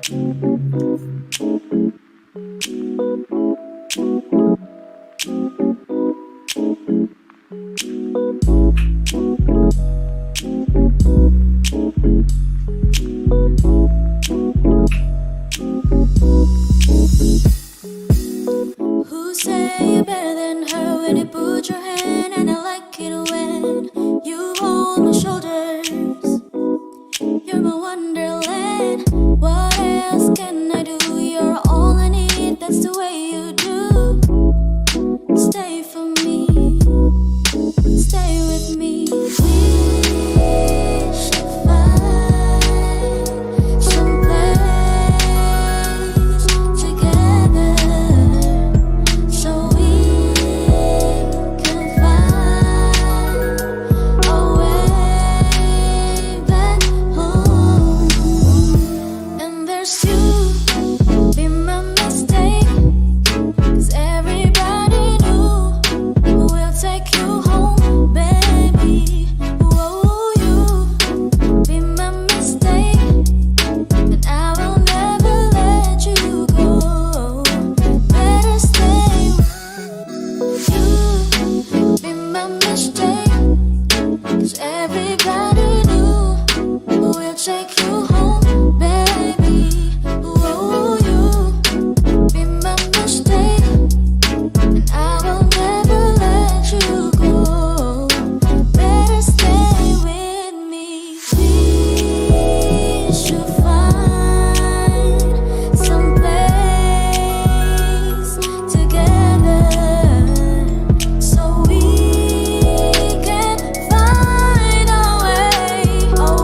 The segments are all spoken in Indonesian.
Who say you're better than her when you put your hand, and I like it when you hold my shoulders. You're my wonderland. What else can I do? You're all I need. That's the way you do. Stay for me. Stay with me. We should find some place together, so we can find a way back home. And there's you, be my mistake, 'cause everybody knew we'll take you home, baby. Whoa, you be my mistake, and I will never let you go. Better stay. You be my mistake, 'cause everybody knew we'll take you home, baby. Whoa, you be my mistake, and I will never let you go. Better stay with me. We should find some place together, so we can find a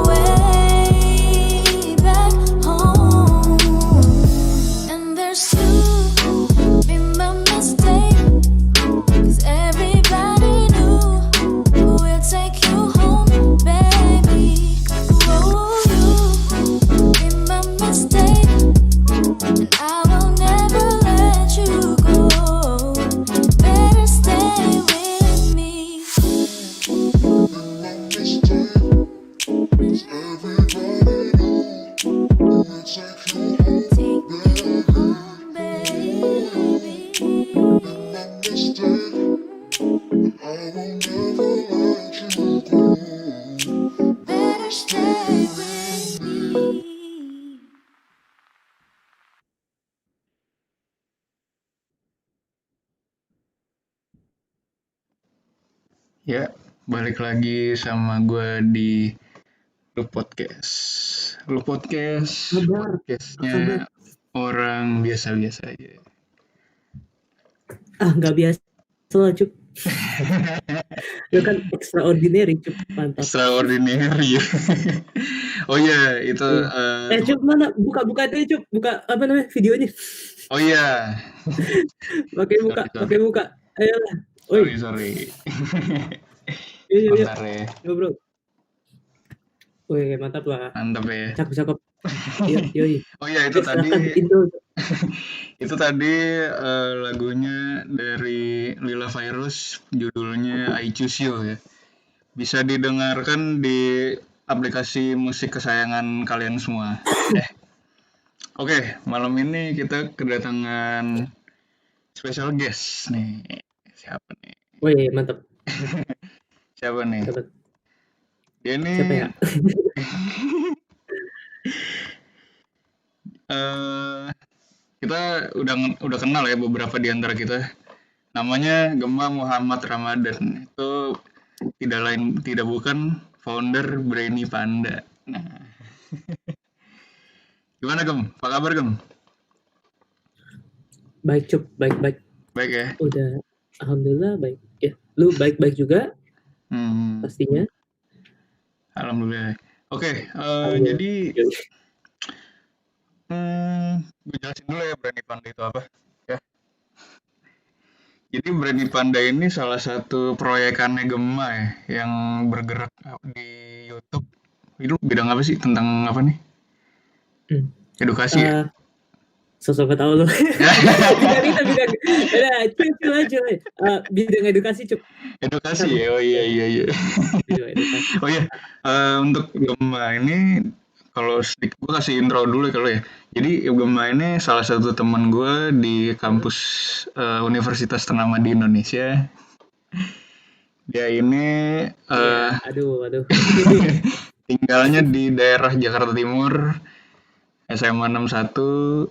way back home. And there's you, be my mistake, 'cause everybody knew we'll take you home, baby. Whoa, you be my mistake, and I will never let you go. Better stay with me. Take me home, baby. Better stay with me. Ya, balik lagi sama gue di Lu Podcast. Lu Podcast, Kabar, podcastnya orang biasa-biasa aja. nggak biasa lah Cup. Lu kan extraordinary Cup, mantap. Extraordinary. Oh iya, itu Cup mana? Buka deh Cup, buka apa namanya videonya? oh iya. Pakai buka. Ayolah. Oi, Sorry. iya. Bentar ya. Yo bro. Wih, mantap lah. Mantap ya. Cakep. Yoi. Oh iya, itu Silakan, tadi intro. itu tadi lagunya dari Lila Virus, judulnya I Choose You ya. Bisa didengarkan di aplikasi musik kesayangan kalian semua. Oke, malam ini kita kedatangan special guest nih. Siapa nih? Wih, mantap. Siapa nih? Siapa? Dia nih Siapa ya? kita udah kenal ya beberapa di antara kita. Namanya Gemma Muhammad Ramadan. Itu tidak bukan founder Brainy Panda. Nah. Gimana Gem? Apa kabar Gem? Baik Cup, baik. Baik ya. Udah, alhamdulillah baik. Ya, lu baik Hmm. pastinya. Alhamdulillah. Oke, Alhamdulillah. jadi Yoi. gue jelasin dulu ya Brainy Panda itu apa ya. Jadi Brainy Panda ini salah satu proyekannya Gemma ya, yang bergerak di YouTube. Itu bidang apa sih? Tentang apa nih? Edukasi ya? Sosok tahu lu. bidang. Udah, cuy. Bidang edukasi Cup. Edukasi ya? Oh iya. Bidang edukasi. Oh iya, untuk Gemma ini kalau sedikit gue kasih intro dulu kalau ya. Jadi Gemma ini salah satu teman gue di kampus universitas ternama di Indonesia. Dia ini Aduh. tinggalnya di daerah Jakarta Timur, SMA 61,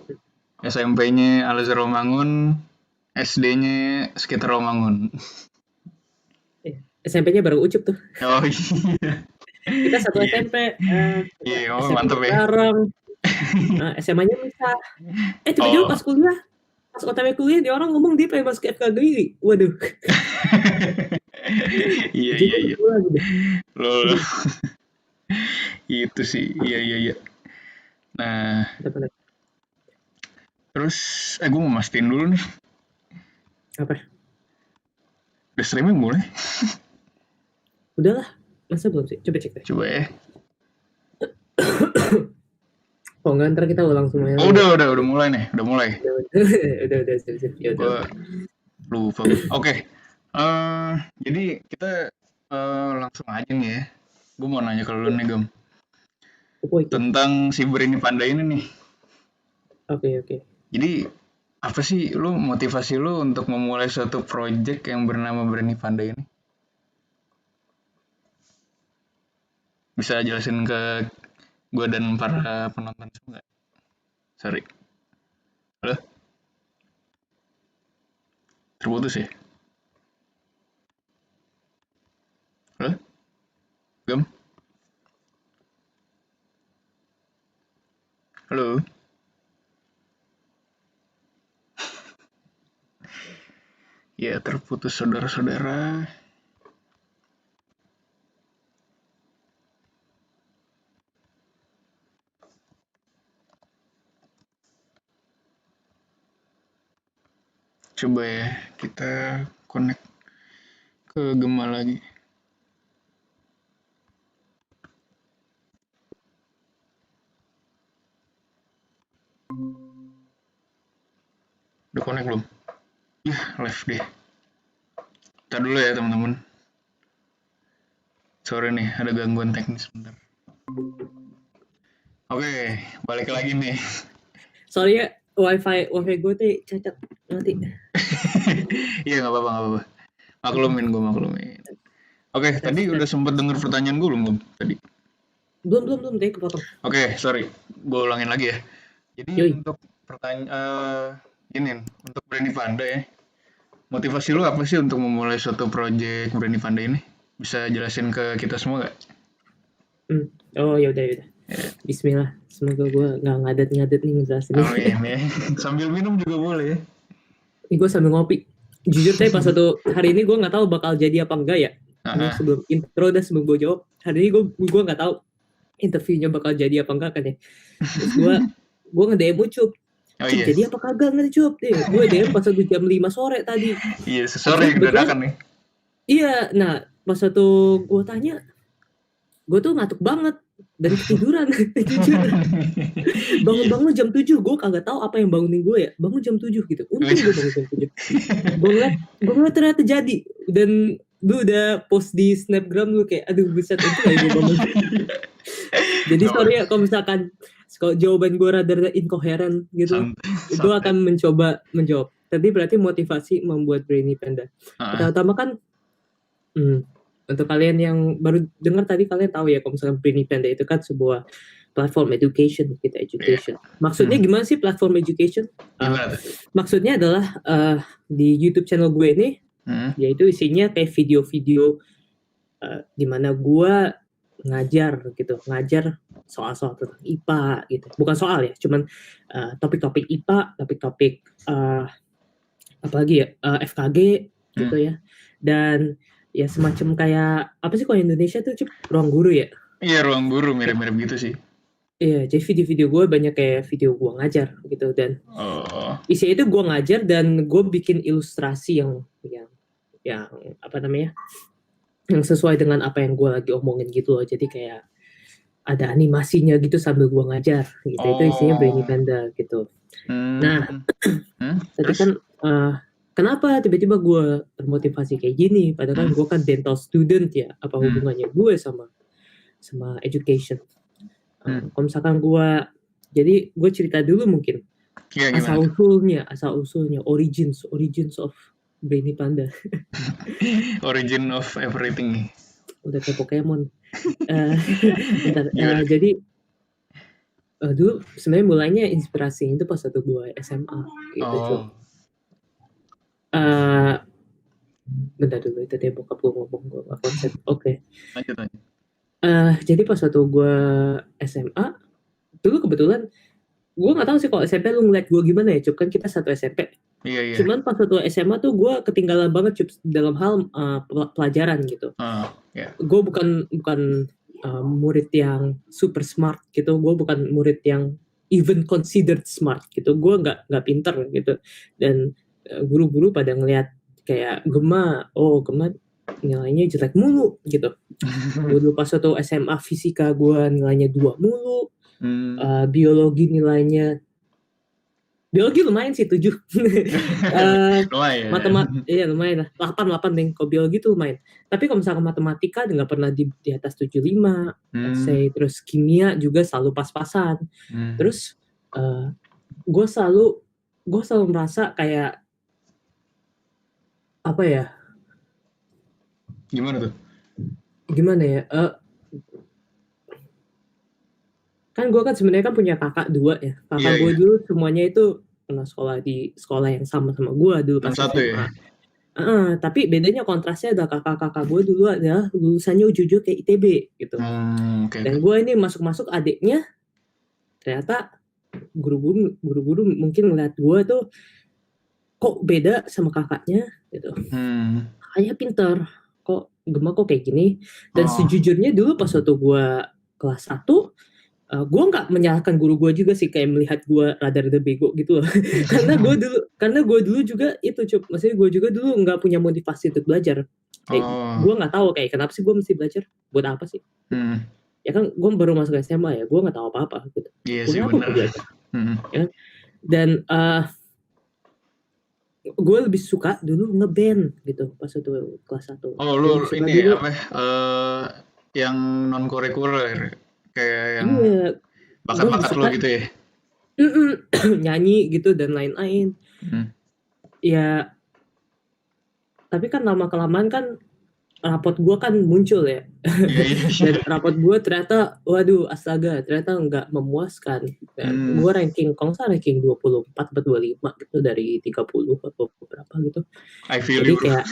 SMP-nya Al-Azhar Romangun, SD-nya sekitar Romangun. SMP-nya baru Ucup tuh. Oh iya. Kita satu SMP. Iya, SMP mantep ya. bareng. SMA-nya misah. Tiba-tiba pas kuliah, pas OTW kuliah, dia orang ngomong dia pengen masuk FKGI. Waduh. Iya. Gitu. Loh. Itu sih. Iya. Nah, terus gue mau mastiin dulu nih. Apa? Udah streaming boleh? Udahlah. Masa belum sih? Coba cek deh. Coba ya. Oh enggak, ntar kita ulang semuanya. Oh, udah mulai nih. Udah mulai. Udah, sip. Ya udah. Lupa. Oke. Jadi kita langsung aja nih ya. Gue mau nanya ke lu nih, Gem. Tentang si Brainy Panda ini nih. Oke. Jadi apa sih motivasi lu untuk memulai suatu project yang bernama Brainy Panda ini? Bisa jelasin ke gue dan para penonton semua nggak? Sorry. Halo? Terputus ya? Halo? Gem? Halo? Ya, terputus saudara-saudara. Coba ya, kita connect ke Gemma lagi. Udah connect belum? Ya, live deh. Ntar dulu ya teman-teman. Sorry nih, ada gangguan teknis bentar. Oke, balik lagi nih. Sorry ya, wifi gue tuh cacat nanti. Iya, nggak apa-apa. Maklumin. Oke, tadi udah sempat denger pertanyaan gue belum tadi? Belum, deh kepotong. Oke, sorry. Gue ulangin lagi ya. Jadi untuk pertanyaan untuk Brainy Panda ya. Motivasi lu apa sih untuk memulai suatu project Brainy Panda ini? Bisa jelasin ke kita semua nggak? Oh ya udah. Bismillah. Semoga gue nggak ngadet nih ngejelasin. Amin ya. Sambil minum juga boleh ya. Ini gue sambil ngopi. Jujur saya pas satu hari ini gue nggak tahu bakal jadi apa enggak ya. Sebelum intro sebelum gue jawab, hari ini gue nggak tahu interviewnya bakal jadi apa enggak kan ya. Terus gue nge-DM Ucup. Jadi apa kagak nggak Cup? Gue DM pas satu jam 5 sore tadi. Iya, sore dadakan nih. Iya, nah pas satu gue tanya, gue tuh ngantuk banget dan ketiduran. Jujur. Bangun jam 7, gue kagak tahu apa yang bangunin gue ya. Bangun jam 7 gitu. Untung gue bangun jam 7. Gue ngeliat ternyata jadi. Dan gue udah post di Snapgram lu kayak, aduh buset itu lah gue bangun. Jadi sorry ya kalau misalkan jawaban gue rada incoherent gitu, gue akan mencoba menjawab. Tadi berarti motivasi membuat Brainy Panda. Pertama kan, untuk kalian yang baru dengar tadi, kalian tahu ya kalau misalkan Brainy Panda itu kan sebuah platform education. Maksudnya gimana sih platform education? Maksudnya adalah di YouTube channel gue ini, yaitu isinya kayak video-video di mana gue ngajar soal-soal tentang IPA gitu. Bukan soal ya, cuman topik-topik IPA, topik-topik apalagi ya, FKG gitu ya. Dan ya semacam kayak apa sih kalau Indonesia tuh ruang guru ya? Iya, ruang guru mirip-mirip gitu sih. Iya, jadi video-video gue banyak kayak video gue ngajar gitu, dan isinya itu gue ngajar dan gue bikin ilustrasi yang apa namanya, yang sesuai dengan apa yang gue lagi omongin gitu loh. Jadi kayak ada animasinya gitu sambil gue ngajar gitu. Itu isinya Brainy Panda gitu. Nah, tadi kan kenapa tiba-tiba gue termotivasi kayak gini? Padahal kan gue kan dental student ya. Apa hubungannya gue sama education? Kalau misalkan jadi gue cerita dulu mungkin Iya, asal usulnya origins of Brainy Panda. Origin of everything. Udah kayak Pokemon. Bentar, Gimana? jadi dulu sebenarnya mulainya inspirasi itu pas waktu gue SMA gitu. Oh. Bentar dulu, itu dia bokap gue ngomong, gue gak konsep. Oke. Lanjut. Jadi pas waktu gue SMA, dulu kebetulan gue nggak tahu sih kalau SMP lu ngeliat gue gimana ya, Cup, kan kita satu SMP. Iya. Cuman pas waktu SMA tuh gue ketinggalan banget, Cup, dalam hal pelajaran gitu. Yeah. Gue bukan murid yang super smart gitu, gue bukan murid yang even considered smart gitu, gue nggak pinter gitu. Dan guru-guru pada ngeliat kayak Gema nilainya jelek mulu gitu. Gue dulu pas waktu SMA fisika gue nilainya 2 mulu. Biologi nilainya lumayan sih 7. Lumayan. Iya lumayan lah, 8 deh. Kalau biologi tuh lumayan. Tapi kalau misalkan matematika nggak pernah di atas 75. Terus kimia juga selalu pas-pasan. Terus gue selalu merasa kayak apa ya? Gimana ya? Kan gue kan sebenarnya punya kakak 2 ya. Kakak gue dulu semuanya itu pernah sekolah di sekolah yang sama gue dulu pas SMA. Ya? Tapi bedanya kontrasnya ada kakak gue dulu adalah lulusannya ujung-ujung kayak ITB gitu. Dan gue ini masuk adiknya, ternyata guru-guru mungkin ngeliat gue tuh kok beda sama kakaknya gitu. Kakaknya pinter, kok Gema kok kayak gini. Dan sejujurnya dulu pas waktu gue kelas 1, gue nggak menyalahkan guru gue juga sih, kayak melihat gue rada-rada bego gitu loh. karena gue dulu juga itu, Cup, maksudnya gue juga dulu nggak punya motivasi untuk belajar. Gue nggak tahu kayak kenapa sih gue mesti belajar, buat apa sih? Ya kan gue baru masuk SMA ya, gue nggak tahu apa-apa gitu. Iya sih, benar. Ya? Dan gue lebih suka dulu ngeband gitu pas waktu kelas 1. Oh, lu ini dulu, apa yang non kurikuler kayak yang bakat-bakat lo gitu ya? Nyanyi gitu dan lain-lain. Ya, tapi kan lama-kelamaan kan rapot gue kan muncul ya. Dan rapot gue ternyata, waduh astaga, ternyata nggak memuaskan. Gue ranking 24 atau 25 gitu dari 30 atau berapa gitu. Jadi kayak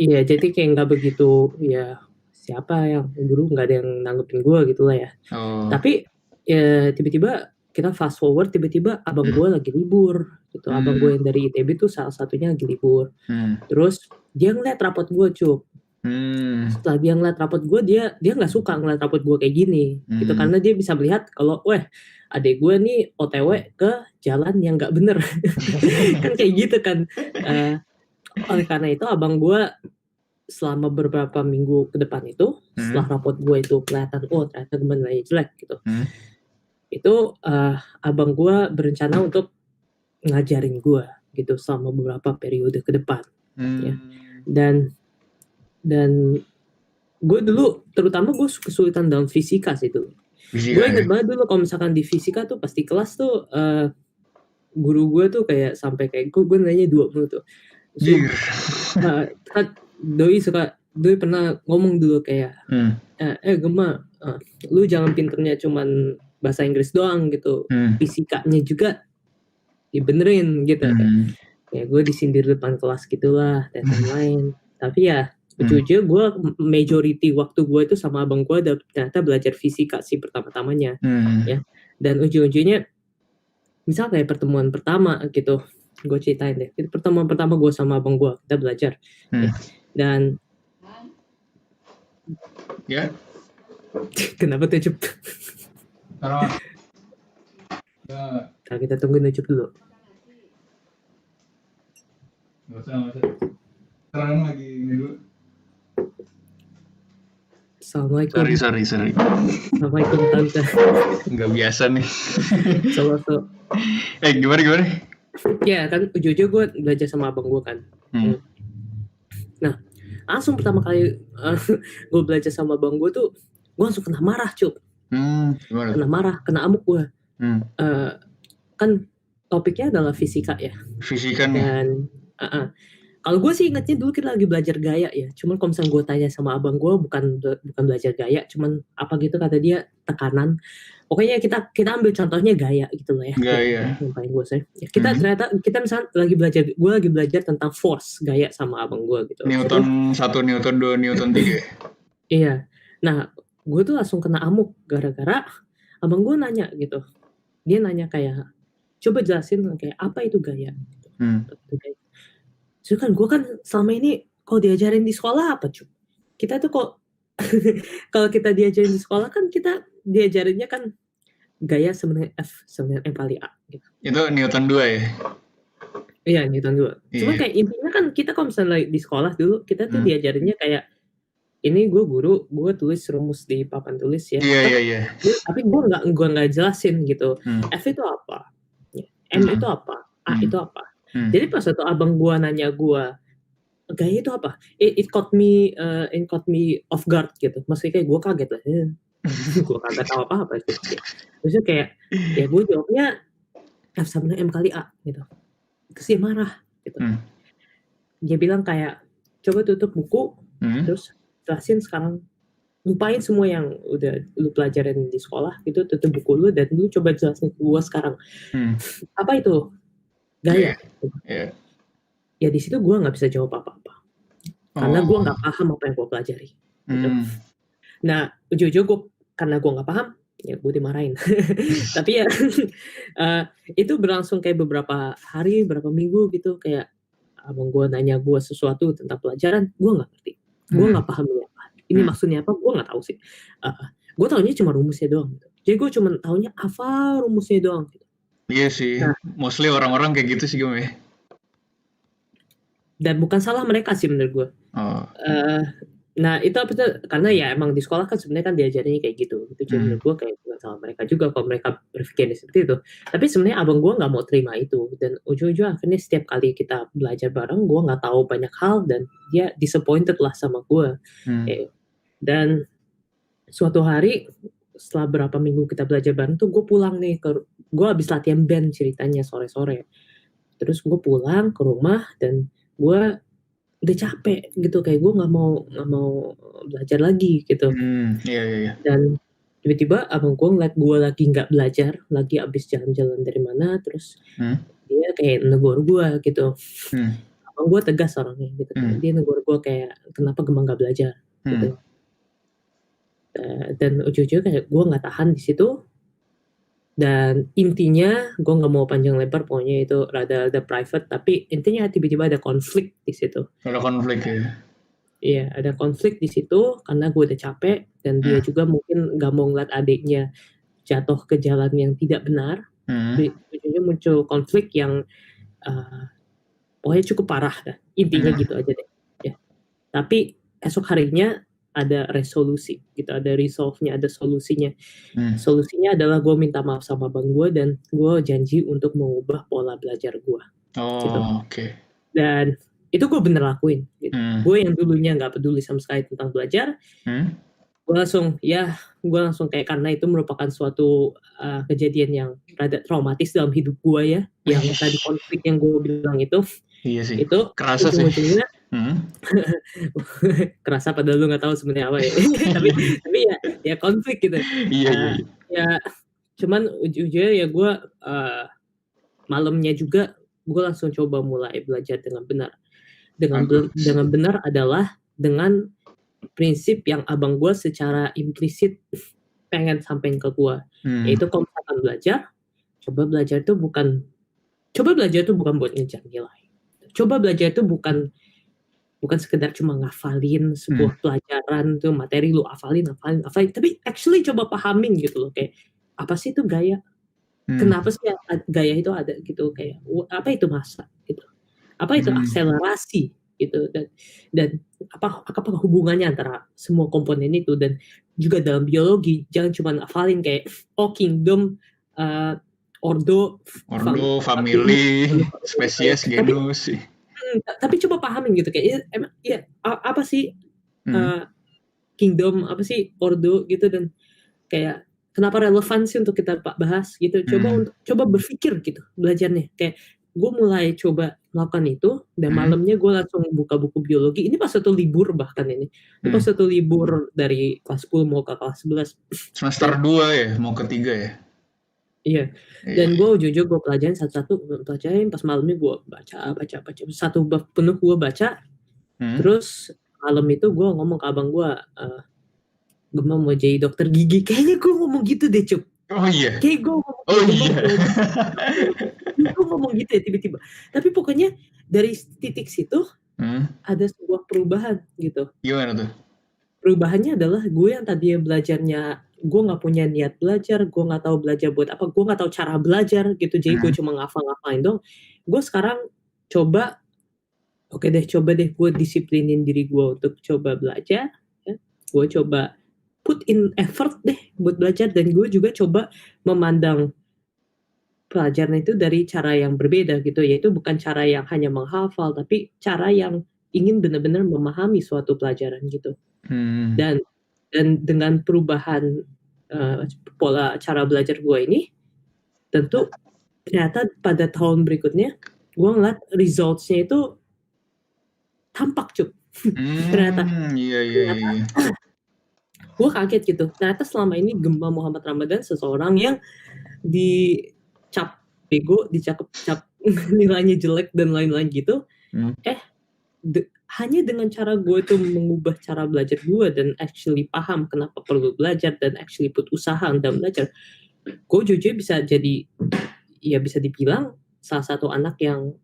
iya, jadi kayak nggak begitu ya, siapa yang guru, nggak ada yang nanggepin gue gitu lah ya. Tapi ya tiba-tiba kita fast forward, tiba-tiba abang gue lagi libur gitu. Abang gue yang dari ITB tuh salah satunya lagi libur. Terus dia ngeliat rapot gue, Cup. Setelah dia ngeliat rapot gue, dia nggak suka ngeliat rapot gue kayak gini gitu, karena dia bisa melihat kalau adek gue nih OTW ke jalan yang nggak bener. Kan kayak gitu kan. Oleh karena itu abang gue selama beberapa minggu ke depan itu, setelah rapot gue itu kelihatan ternyata gue nilainya jelek gitu, itu abang gue berencana untuk ngajarin gue gitu selama beberapa periode ke depan. Ya. Dan gue dulu terutama gue kesulitan dalam fisika sih dulu. Gue inget banget dulu kalau misalkan di fisika tuh pasti kelas tuh guru gue tuh kayak sampai kayak gue nanya 2 mulu tuh. Doi pernah ngomong dulu kayak Gema, lu jangan pinternya cuman bahasa Inggris doang gitu, fisikanya juga dibenerin gitu. Ya gue disindir depan kelas gitulah dan lain-lain. Tapi ya ujung-ujungnya gue majority waktu gue itu sama abang gue ternyata belajar fisika sih pertama-tamanya. Ya. Dan ujung-ujungnya misal kayak pertemuan pertama gitu, gue ceritain deh, itu pertemuan pertama gue sama abang gue, kita belajar. Ya. Dan ya kenapa tuh, Cup? Karena kita tungguin Cup dulu. Gak usah. Sekarang lagi ini dulu. Assalamualaikum. Sorry. Assalamualaikum tante. Nggak biasa nih. So. Gimana? Ya kan ujung-ujung gue belajar sama abang gue kan. Nah, langsung pertama kali gue belajar sama abang gue tuh, gue langsung kena marah, Cup. Gimana? Kena marah, kena amuk gue. Hmm. Kan topiknya adalah fisika ya. Fisika nih. Dan kalau gue sih ingetnya dulu kita lagi belajar gaya ya. Cuman kalau misalnya gue tanya sama abang gue bukan belajar gaya, cuman apa gitu kata dia tekanan. Pokoknya kita ambil contohnya gaya gitu lah ya. Gaya. Yang paling gue sih. Ya, ternyata kita misalnya gue lagi belajar tentang force gaya sama abang gue gitu. Newton 1, Newton 2, Newton 3. Iya. Nah, gue tuh langsung kena amuk gara-gara abang gue nanya gitu. Dia nanya kayak, coba jelasin kayak apa itu gaya. So kan gue kan selama ini kalau diajarin di sekolah apa cuy? Kita tuh kok kalau kita diajarin di sekolah kan kita diajarinnya kan gaya sama dengan F sama dengan M kali A gitu. Itu Newton 2 ya? Iya, Newton 2. Cuma kayak intinya kan kita kalau misalnya di sekolah dulu kita tuh diajarinnya kayak ini gue guru, gue tulis rumus di papan tulis ya. Iya. Tapi gue nggak jelasin gitu. F itu apa? M itu apa? A itu apa? Jadi pas waktu abang gue nanya gue gaya itu apa? It caught me off guard gitu. Maksudnya kayak gue kaget lah. Gue kagak tahu apa-apa gitu. Terus kayak ya gue jawabnya F sama M kali A gitu. Terus dia marah gitu. Dia bilang kayak coba tutup buku terus jelasin sekarang, lupain semua yang udah lu pelajarin di sekolah gitu, tutup buku lu dan lu coba jelasin ke gue sekarang. Apa itu gaya? Ya di situ gue nggak bisa jawab apa-apa karena gue nggak paham apa yang gue pelajari. Gitu. Nah ujung-ujung gue karena gue nggak paham ya gue dimarahin. Tapi ya itu berlangsung kayak beberapa hari, beberapa minggu gitu, kayak abang gue nanya gue sesuatu tentang pelajaran, gue nggak ngerti, gue nggak paham apa ini maksudnya apa, gue nggak tahu sih. Gue taunya cuma rumusnya doang gitu. Jadi gue cuma taunya hafal rumusnya doang gitu. Iya sih, mostly orang-orang kayak gitu sih gue. Dan bukan salah mereka sih menurut gue. Nah itu apa tuh, karena ya emang di sekolah kan sebenarnya kan diajarinnya kayak gitu. Itu jadi menurut gue kayak bukan salah mereka juga kalau mereka berpikirnya seperti itu. Tapi sebenarnya abang gue nggak mau terima itu, dan ujung-ujung akhirnya setiap kali kita belajar bareng gue nggak tahu banyak hal dan dia disappointed lah sama gue. Dan suatu hari setelah berapa minggu kita belajar bareng tuh gue pulang nih gue habis latihan band ceritanya sore-sore. Terus gue pulang ke rumah dan gue udah capek gitu, kayak gue nggak mau belajar lagi gitu. Iya. Dan tiba-tiba abang gue ngeliat gue lagi nggak belajar, lagi abis jalan-jalan dari mana, terus dia kayak negur gue gitu. Abang gue tegas orangnya gitu, dia negur gue kayak kenapa Gemma nggak belajar gitu. Dan ujung-ujungnya kayak gue nggak tahan di situ. Dan intinya gue nggak mau panjang lebar, pokoknya itu rada private, tapi intinya tiba-tiba ada konflik di situ. Ada konflik ya? Iya, ada konflik di situ karena gue udah capek dan dia juga mungkin nggak mau ngeliat adiknya jatuh ke jalan yang tidak benar. Ujungnya muncul konflik yang pokoknya cukup parah dah. Intinya gitu aja deh. Ya. Tapi esok harinya ada resolusi gitu, ada resolve-nya, ada solusinya. Solusinya adalah gue minta maaf sama bang gue dan gue janji untuk mengubah pola belajar gue. Gitu. Oke. Dan itu gue bener lakuin gitu. Gue yang dulunya nggak peduli sama sekali tentang belajar, gue langsung kayak, karena itu merupakan suatu kejadian yang rada traumatis dalam hidup gue ya, yang tadi konflik yang gue bilang itu. Iya sih. Itu kerasa sih. Kerasa padahal lu nggak tahu sebenarnya apa ya. tapi ya konflik gitu. Iya. Ya cuman ujung-ujungnya ya gue malamnya juga gue langsung coba mulai belajar dengan benar. Dengan benar adalah dengan prinsip yang abang gue secara implisit pengen sampein ke gue, yaitu kalau misalkan belajar, coba belajar itu bukan buat ngejar nilai. Coba belajar itu bukan sekedar cuma ngafalin sebuah pelajaran tuh, materi lu hafalin, tapi actually coba pahamin gitu loh, kayak apa sih itu gaya? Kenapa sih gaya itu ada gitu, kayak apa itu massa gitu, apa itu akselerasi gitu, dan apa hubungannya antara semua komponen itu. Dan juga dalam biologi jangan cuma ngafalin kayak kingdom, ordo, family, spesies, genus. Tapi coba pahamin gitu, kayak emang ya apa sih kingdom, apa sih ordo gitu, dan kayak kenapa relevan sih untuk kita bahas gitu. Coba berpikir gitu belajarnya. Kayak gue mulai coba melakukan itu dan malamnya gue langsung buka buku biologi. Ini pas satu libur bahkan ini. Ini pas satu libur dari kelas 10 mau ke kelas 11. Semester 2 ya, mau ke 3 ya? Iya. Dan gue jujur gue pelajarin satu-satu, pelajarin pas malamnya gue baca. Satu bab penuh gue baca. Terus malam itu gue ngomong ke abang gue, gue mau jadi dokter gigi. Kayaknya gue ngomong gitu deh, Cup. Oh iya. Kayak gue ngomong, gue ngomong gitu ya tiba-tiba. Tapi pokoknya dari titik situ ada sebuah perubahan gitu. Gimana tuh? Perubahannya adalah gue yang tadinya belajarnya, gue nggak punya niat belajar, gue nggak tahu belajar buat apa, gue nggak tahu cara belajar gitu. Jadi gue cuma ngafal-ngafalin dong. Gue sekarang coba deh gue disiplinin diri gue untuk coba belajar. Ya. Gue coba put in effort deh buat belajar, dan gue juga coba memandang pelajaran itu dari cara yang berbeda gitu, yaitu bukan cara yang hanya menghafal, tapi cara yang ingin benar-benar memahami suatu pelajaran gitu. Dan dengan perubahan pola cara belajar gue ini, tentu ternyata pada tahun berikutnya gue ngeliat results-nya itu tampak, Cup. Ternyata gue kaget gitu. Ternyata selama ini Gemma Muhammad Ramadan seseorang yang dicap bego, dicap nilainya jelek dan lain-lain gitu. Hanya dengan cara gue tuh mengubah cara belajar gue dan actually paham kenapa perlu belajar dan actually put usaha dalam belajar, gue jujur bisa jadi, ya bisa dibilang salah satu anak yang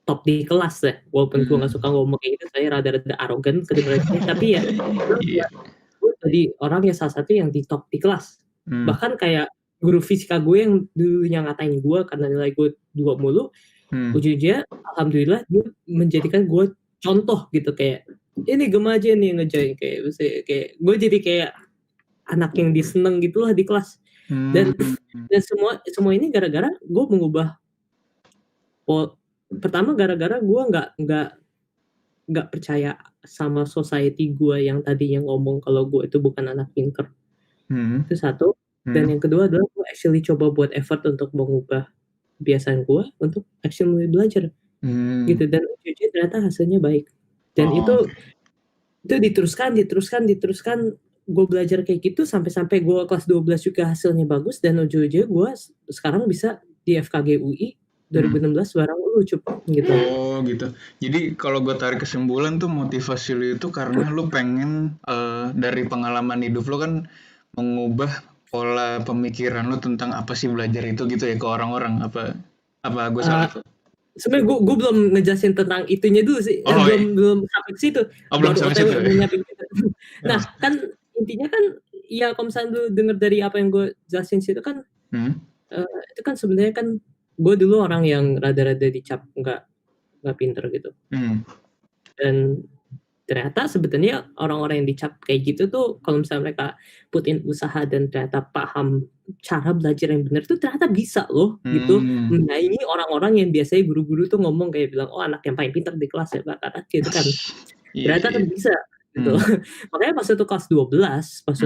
top di kelas ya. Walaupun gue gak suka ngomong kayak gitu, saya rada-rada arogan kedengarannya, tapi ya gue jadi orang yang salah satu yang di top di kelas. Bahkan kayak guru fisika gue yang dulunya ngatain gue karena nilai gue 2 mulu, ujung-ujungnya alhamdulillah dia menjadikan gue contoh gitu, kayak ini Gemma aja nih yang ngejain, kayak gue jadi kayak anak yang diseneng gitulah di kelas. Dan semua ini gara-gara gue mengubah pertama gara-gara gue nggak percaya sama society gue yang tadinya ngomong kalau gue itu bukan anak pinter. Itu satu. Dan yang kedua adalah gue actually coba buat effort untuk mengubah kebiasaan gue untuk actually belajar gitu, dan jujur ternyata hasilnya baik. Dan itu diteruskan gue belajar kayak gitu sampai gue kelas 12 juga hasilnya bagus, dan ujung-ujungnya gue sekarang bisa di FKG UI 2016 bareng lu, Cup, gitu. Oh gitu. Jadi kalau gue tarik kesimpulan tuh motivasi lu itu karena lu pengen dari pengalaman hidup lu kan mengubah pola pemikiran lu tentang apa sih belajar itu gitu ya ke orang-orang. Apa gue salah? Sebenarnya gue belum ngejelasin tentang itunya dulu sih. Belum sampai ke situ. Belum sampai situ. Nah, kan intinya kan ya kalau misalnya lu denger dari apa yang gue jelasin situ kan, itu kan sebenarnya kan gue dulu orang yang rada-rada dicap nggak pinter gitu. Dan ternyata sebetulnya orang-orang yang dicap kayak gitu tuh kalau misalnya mereka put in usaha dan ternyata paham cara belajar yang benar tuh ternyata bisa loh gitu. Nah ini orang-orang yang biasanya guru-guru tuh ngomong kayak bilang, oh anak yang paling pintar di kelas ya Pak, gitu kan. Ternyata kan bisa gitu. Makanya pas itu kelas 12, pas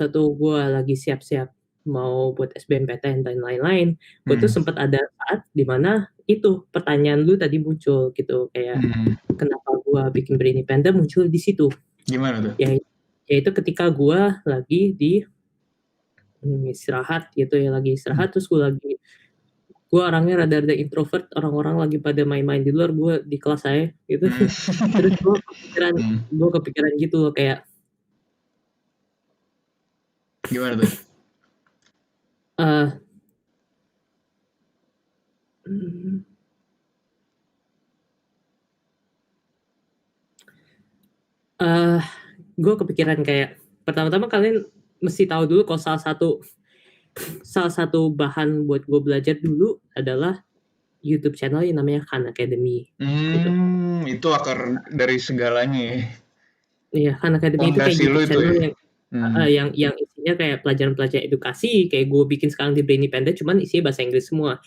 itu gue lagi siap-siap mau buat SBMPTN dan lain-lain, gue tuh sempat ada saat dimana itu pertanyaan lu tadi muncul gitu, kayak kenapa gue bikin Brainy Panda muncul di situ. Gimana tuh? Yaitu ketika gue lagi di istirahat gitu ya, lagi istirahat terus gue orangnya rada-rada introvert, orang-orang lagi pada main-main di luar, gue di kelas saya gitu. Terus gue kepikiran gitu loh, kayak gimana tuh? Gue kepikiran kayak pertama-tama kalian mesti tahu dulu kalau salah satu bahan buat gue belajar dulu adalah YouTube channel yang namanya Khan Academy. Gitu. Itu akar dari segalanya ya. Iya, Khan Academy itu kayak YouTube channel yang isinya kayak pelajaran-pelajaran edukasi, kayak gue bikin sekarang di Brainy Panda, cuman isinya bahasa Inggris semua.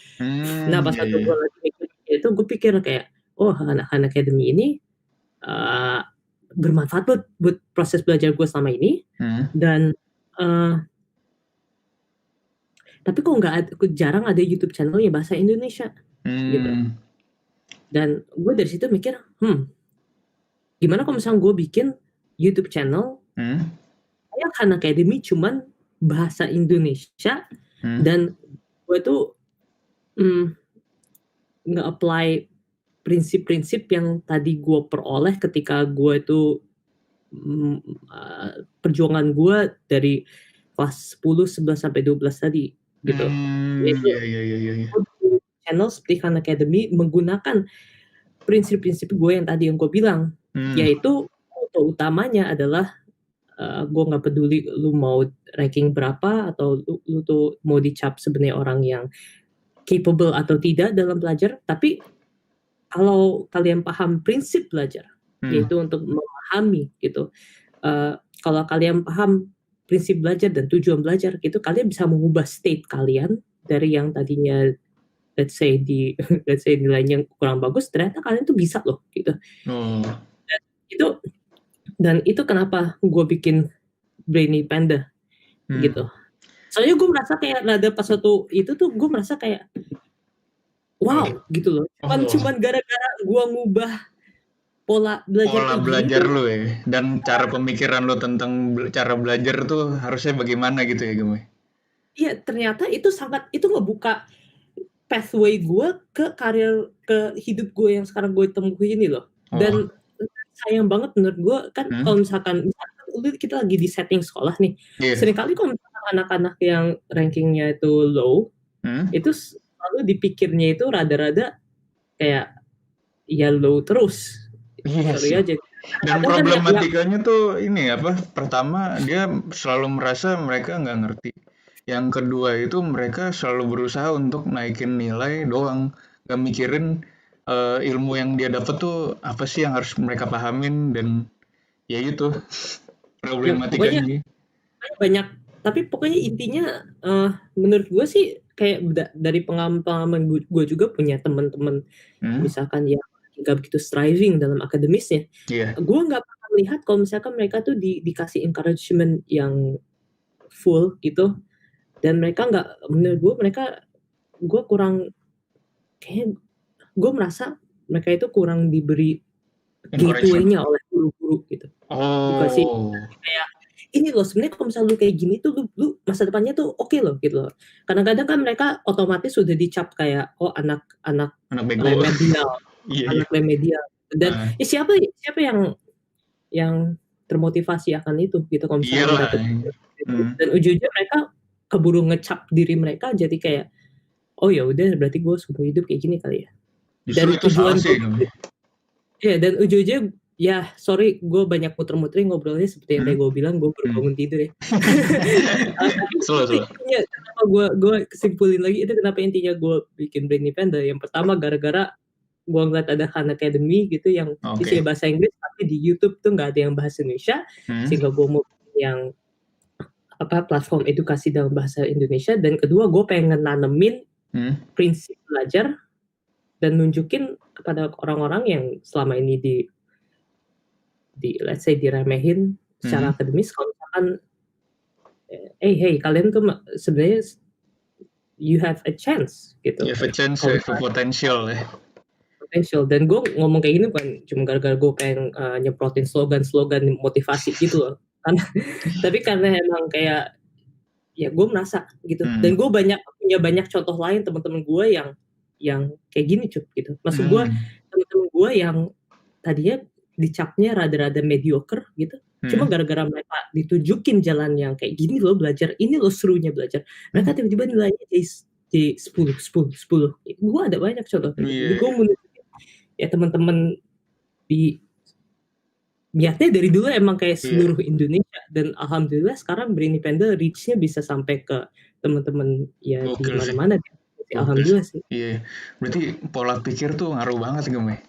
Nah pas satu gue lagi mikir itu, gue pikir kayak, oh Khan Academy ini bermanfaat buat proses belajar gue selama ini, dan tapi kok jarang ada YouTube channel yang bahasa Indonesia gitu. Dan gue dari situ mikir, gimana kalau misalnya gue bikin YouTube channel kayak Khan Academy cuman bahasa Indonesia, dan gue tuh nge-apply prinsip-prinsip yang tadi gue peroleh ketika gue tuh perjuangan gue dari kelas 10, 11 sampai 12 tadi gitu. Iya. Channel seperti Khan Academy menggunakan prinsip-prinsip gue yang tadi yang gue bilang, yaitu utamanya adalah gue nggak peduli lu mau ranking berapa atau lu tuh mau dicap sebenarnya orang yang capable atau tidak dalam belajar, tapi kalau kalian paham prinsip belajar, yaitu untuk memahami gitu, kalau kalian paham prinsip belajar dan tujuan belajar gitu, kalian bisa mengubah state kalian dari yang tadinya let's say nilainya kurang bagus, ternyata kalian tuh bisa loh gitu. Dan itu kenapa gue bikin Brainy Panda gitu. Soalnya gue merasa kayak nada pas waktu itu tuh gue merasa kayak wow gitu loh. Cuman gara-gara gue ngubah pola belajar lu ya, dan cara pemikiran lu tentang cara belajar tuh harusnya bagaimana gitu ya Gemoy. Iya, ternyata itu ngebuka pathway gue ke karir, ke hidup gue yang sekarang gue temui ini loh. Dan sayang banget menurut gue kan kalau misalkan kita lagi di setting sekolah nih, seringkali kalau misalkan anak-anak yang rankingnya itu low, itu selalu dipikirnya itu rada-rada kayak ya low terus. Sorry aja. Dan problematikanya tuh ini apa? Pertama dia selalu merasa mereka nggak ngerti. Yang kedua itu mereka selalu berusaha untuk naikin nilai doang, nggak mikirin ilmu yang dia dapat tuh apa sih yang harus mereka pahamin, dan ya gitu problematikanya. Banyak, tapi pokoknya intinya menurut gue sih kayak dari pengalaman gue juga punya teman-teman misalkan yang nggak begitu striving dalam akademisnya. Gue nggak pernah lihat kalau misalkan mereka tuh dikasih encouragement yang full gitu, dan mereka nggak, menurut gue kurang, kayak gue merasa mereka itu kurang diberi gateway-nya oleh guru-guru gitu. Dikasih kayak ini loh, sebenarnya kalau misalnya lu kayak gini tuh lu masa depannya tuh oke loh gitu loh. Kadang-kadang kan mereka otomatis sudah dicap kayak anak remedial, anak remedial. Dan siapa yang termotivasi akan itu gitu kalau misalnya dapet dan ujung-ujungnya mereka keburu ngecap diri mereka jadi kayak oh ya udah berarti gue seumur hidup kayak gini kali ya. Dan tujuan dan ujung-ujungnya ya sorry gue banyak muter-muterin ngobrolnya seperti yang kayak gue bilang, gue baru bangun tidur ya. Kenapa gue kesimpulin lagi itu kenapa intinya gue bikin Brainy Panda. Yang pertama gara-gara gue ngeliat ada Khan Academy gitu yang isinya bahasa Inggris, tapi di YouTube tuh nggak ada yang bahasa Indonesia, sehingga gue mau yang platform edukasi dalam bahasa Indonesia. Dan kedua gue pengen nanemin prinsip belajar dan nunjukin kepada orang-orang yang selama ini let's say diremehin secara akademis, kalau misalkan hey kalian tuh sebenarnya you have a chance gitu. You have a chance, you have a potential ya. Dan gue ngomong kayak gini bukan cuma gara-gara gue pengen nyeprotin slogan motivasi gitu loh. Tapi karena emang kayak ya gue merasa gitu. Dan gue punya banyak contoh lain teman-teman gue yang kayak gini cup gitu. Maksud gue teman-teman gue yang tadinya dicapnya rada-rada mediocre gitu, cuma gara-gara mereka ditunjukin jalan yang kayak gini loh belajar, ini loh serunya belajar, mereka tiba-tiba nilainya jadi 10. Gue ada banyak contoh. Jadi gue menunjukin ya teman-teman niatnya dari dulu emang kayak seluruh Indonesia, dan alhamdulillah sekarang Brainy Panda reach-nya bisa sampai ke teman-teman ya di mana-mana. Alhamdulillah sih. Iya, berarti pola pikir tuh ngaruh banget Gem.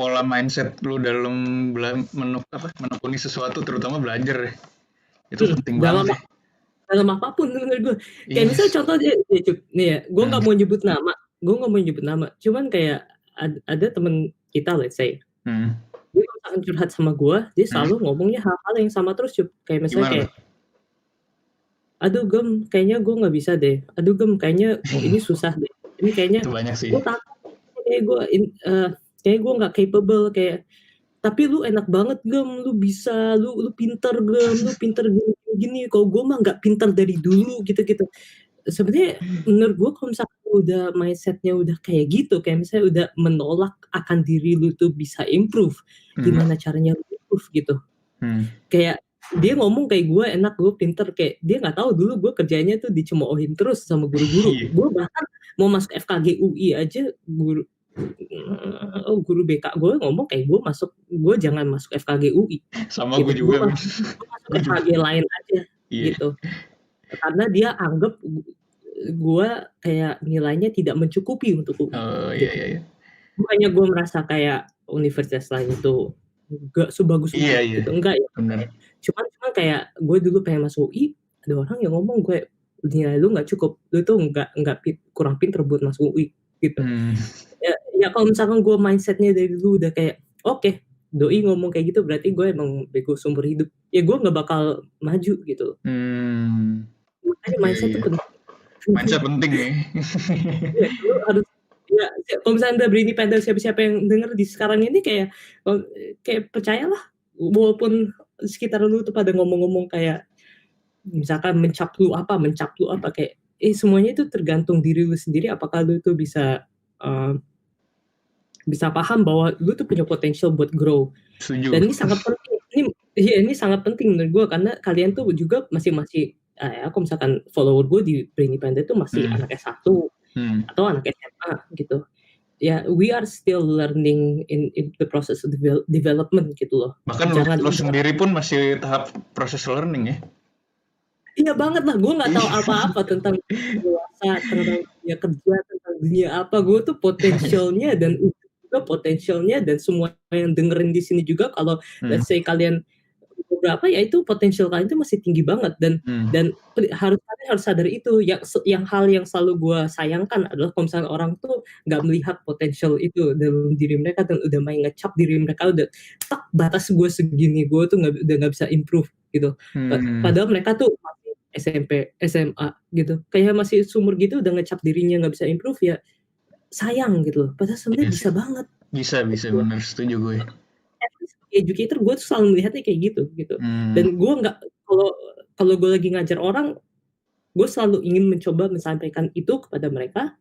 Pola mindset lu dalam menekuni sesuatu, terutama belajar itu penting banget. Dalam apapun menurut gue. Kayak misalnya contoh nih ya, gue nggak mau nyebut nama, cuman kayak ada temen kita let's say, dia akan curhat sama gue, dia selalu ngomongnya hal-hal yang sama terus, kayak misalnya kayak aduh Gem, kayaknya gue nggak bisa deh. Aduh Gem, kayaknya ini susah deh. Ini kayaknya Itu banyak sih. gue takut, kayak gue nggak capable kayak. Tapi lu enak banget Gem, lu bisa, lu pinter Gem, lu pinter gini. Kalau gue mah nggak pinter dari dulu gitu. Sebenarnya menurut gue kalau misalkan udah mindsetnya udah kayak gitu, kayak misalnya udah menolak akan diri lu tuh bisa improve, gimana caranya lu improve gitu. Kayak dia ngomong kayak gue enak, gue pinter, kayak dia nggak tahu dulu gue kerjanya tuh dicemoohin terus sama guru-guru. Iya. Gue bahkan mau masuk FKG UI aja guru BK gue ngomong kayak gue jangan masuk FKG UI. Sama Gitu. gue juga. Gue masuk FKG lain aja gitu. Karena dia anggap gue kayak nilainya tidak mencukupi untuk UI. Iya. Bukannya gue merasa kayak universitas lain itu gak sebagus UI gitu, enggak ya. Benar. Cuman kayak gue dulu pengen masuk UI, ada orang yang ngomong gue nilai lu nggak cukup, lu tuh nggak kurang pinter buat masuk UI gitu. Ya kalau misalkan gue mindsetnya dari dulu udah kayak oke, doi ngomong kayak gitu berarti gue emang bego seumur hidup, ya gue nggak bakal maju gitu. Makanya mindset tuh penting. Mindset penting nih. Ya, lu harus ya kalau misalnya udah berindependen, siapa yang denger di sekarang ini kayak percayalah, walaupun sekitar lu tuh pada ngomong-ngomong kayak misalkan mencap lu apa kayak semuanya itu tergantung diri lu sendiri, apakah lu tuh bisa paham bahwa lu tuh punya potensial buat grow. Setuju. Dan ini sangat penting. Ini sangat penting menurut gue, karena kalian tuh juga masih aku misalkan follower gue di Brainy Panda itu masih anak S1 atau anak SMA gitu. Ya, we are still learning in the process of development gitu loh. Bahkan lo sendiri pun masih tahap proses learning ya. Iya banget lah, gue nggak tahu apa-apa tentang dewasa, tentang dunia kerja, tentang dunia apa. Gue tuh potensialnya dan semua yang dengerin di sini juga, kalau let's say kalian beberapa, ya itu potensial kalian itu masih tinggi banget, dan kalian harus sadar itu. Yang hal yang selalu gue sayangkan adalah kalau misalnya orang tuh nggak melihat potensial itu dalam diri mereka dan udah main ngecap diri mereka, udah tak batas gue segini, gue tuh udah nggak bisa improve gitu. Padahal mereka tuh SMP, SMA gitu, kayak masih sumur gitu udah ngecap dirinya nggak bisa improve, ya sayang gitu loh. Padahal sebenarnya bisa banget. Bisa bener, setuju gue. Educator gue tuh selalu melihatnya kayak gitu. Dan gue nggak, kalau gue lagi ngajar orang, gue selalu ingin mencoba menyampaikan itu kepada mereka,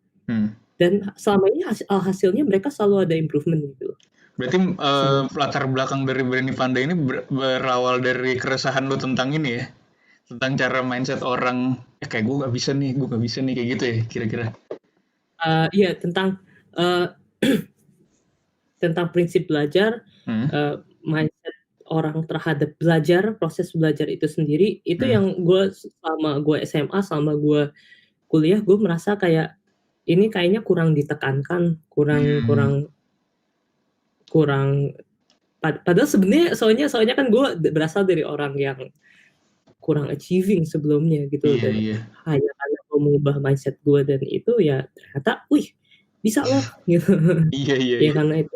dan selama ini hasilnya mereka selalu ada improvement gitu. Berarti latar belakang dari Brainy Panda ini berawal dari keresahan lo tentang ini ya, tentang cara mindset orang, kayak gue nggak bisa nih kayak gitu ya kira-kira. Iya, tentang tentang prinsip belajar, mindset orang terhadap belajar, proses belajar itu sendiri, itu yang gue selama gue SMA, selama gue kuliah, gue merasa kayak ini kayaknya kurang ditekankan, kurang padahal sebenarnya soalnya kan gue berasal dari orang yang kurang achieving sebelumnya gitu, dan hanya karena gue mengubah mindset gue dan itu, ya ternyata bisa loh gitu. Iya. Karena itu.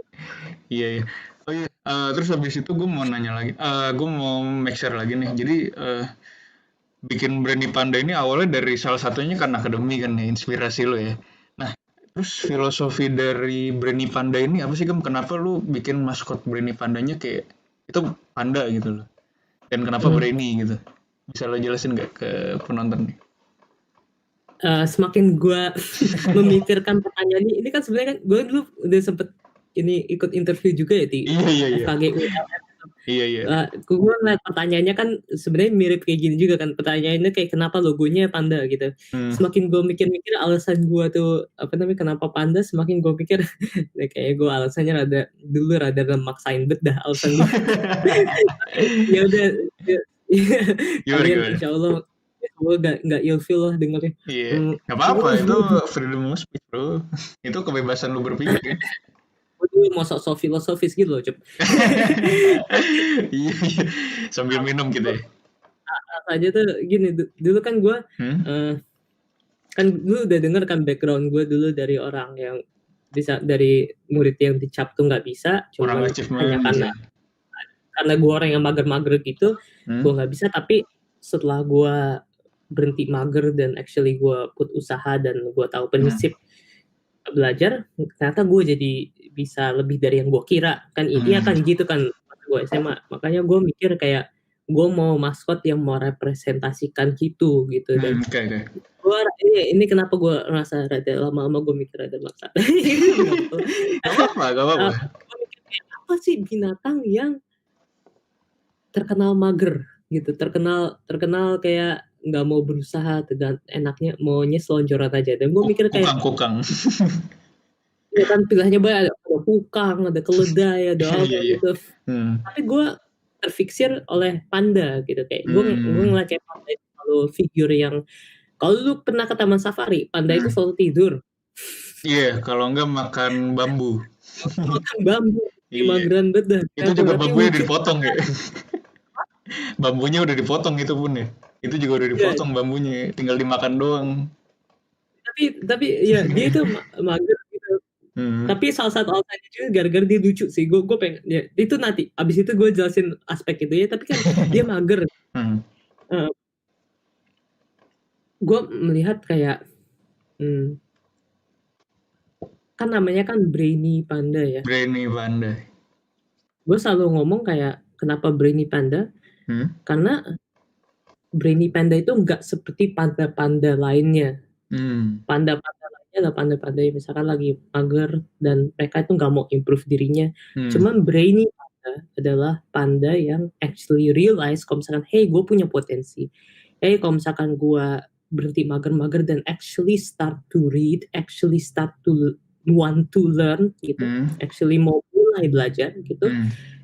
Iya. Oh iya, terus habis itu gue mau nanya lagi, gue mau make sure lagi nih. Jadi bikin Brainy Panda ini awalnya dari salah satunya kan akademi kan, inspirasi lo ya. Nah, terus filosofi dari Brainy Panda ini apa sih, Gem? Kenapa lu bikin maskot Brainy Pandanya kayak itu panda gitu loh? Dan kenapa Brainy gitu? Bisa lo jelasin nggak ke penonton nih? Semakin gue memikirkan pertanyaan ini kan sebenarnya kan gue dulu udah sempet ikut interview juga ya di FKG ULM. Iya. Gue ngeliat pertanyaannya kan sebenarnya mirip kayak gini juga kan, pertanyaannya kayak kenapa logonya panda gitu. Semakin gue mikir-mikir alasan gue tuh kenapa panda, semakin gue pikir kayak gue alasannya rada maksain bet dah alasan gue. Ya udah, kalian insya Allah gue nggak ilfil lah dengerin. Iya, nggak apa-apa, itu freedom of speech bro, itu kebebasan lu berpikir ya. Gue mau sok filosofis gitu loh, Cep. Iya, sambil minum gitu ya. Aja tuh gini, dulu kan gue kan dulu udah denger kan background gue dulu dari orang yang bisa, dari murid yang dicap tuh nggak bisa, cuma hanya karena gue orang yang mager-mager gitu, gue nggak bisa. Tapi setelah gue berhenti mager dan actually gue put usaha dan gue tahu prinsip belajar, ternyata gue jadi bisa lebih dari yang gue kira. Kan intinya kan gitu kan pas gue SMA. Makanya gue mikir kayak gue mau maskot yang mau representasikan gitu dan Oke. gue ini kenapa gue ngerasa rada lama-lama gue mikir ada maksa. Gak apa-apa. Gue mikir kayak apa sih binatang yang terkenal mager gitu, terkenal kayak nggak mau berusaha, enaknya maunya selonjoran aja. Dan gue mikir kayak Kukang. ya kan pilihannya banyak, ada kukang, ada keledai, ada apa Iya. gitu. Tapi gue terfiksir oleh panda gitu, kayak gue ngeliat kayak panda itu selalu figur yang, kalau lu pernah ke taman safari, panda itu selalu tidur. Iya, kalau enggak makan bambu. Makan bambu, Iya. mageran banget. Itu juga bambunya udah dipotong ya. Bambunya udah dipotong itu pun ya. Itu juga udah dipotong bambunya, tinggal dimakan doang. Tapi ya dia itu mager gitu. Tapi salah satu alasannya juga gara-gara dia lucu sih. Gue pengen ya, itu nanti abis itu gue jelasin aspek itu ya. Tapi kan dia mager. Gue melihat kayak kan namanya kan brainy panda ya. Brainy panda. Gue selalu ngomong kayak kenapa brainy panda? Karena brainy panda itu nggak seperti panda-panda lainnya. Panda-panda lainnya adalah panda-panda yang misalkan lagi mager dan mereka itu nggak mau improve dirinya. Cuman brainy panda adalah panda yang actually realize kalau misalkan, hey gue punya potensi. Hey kalau misalkan gue berhenti mager-mager dan actually start to read, actually start to want to learn gitu, actually mau mulai belajar gitu,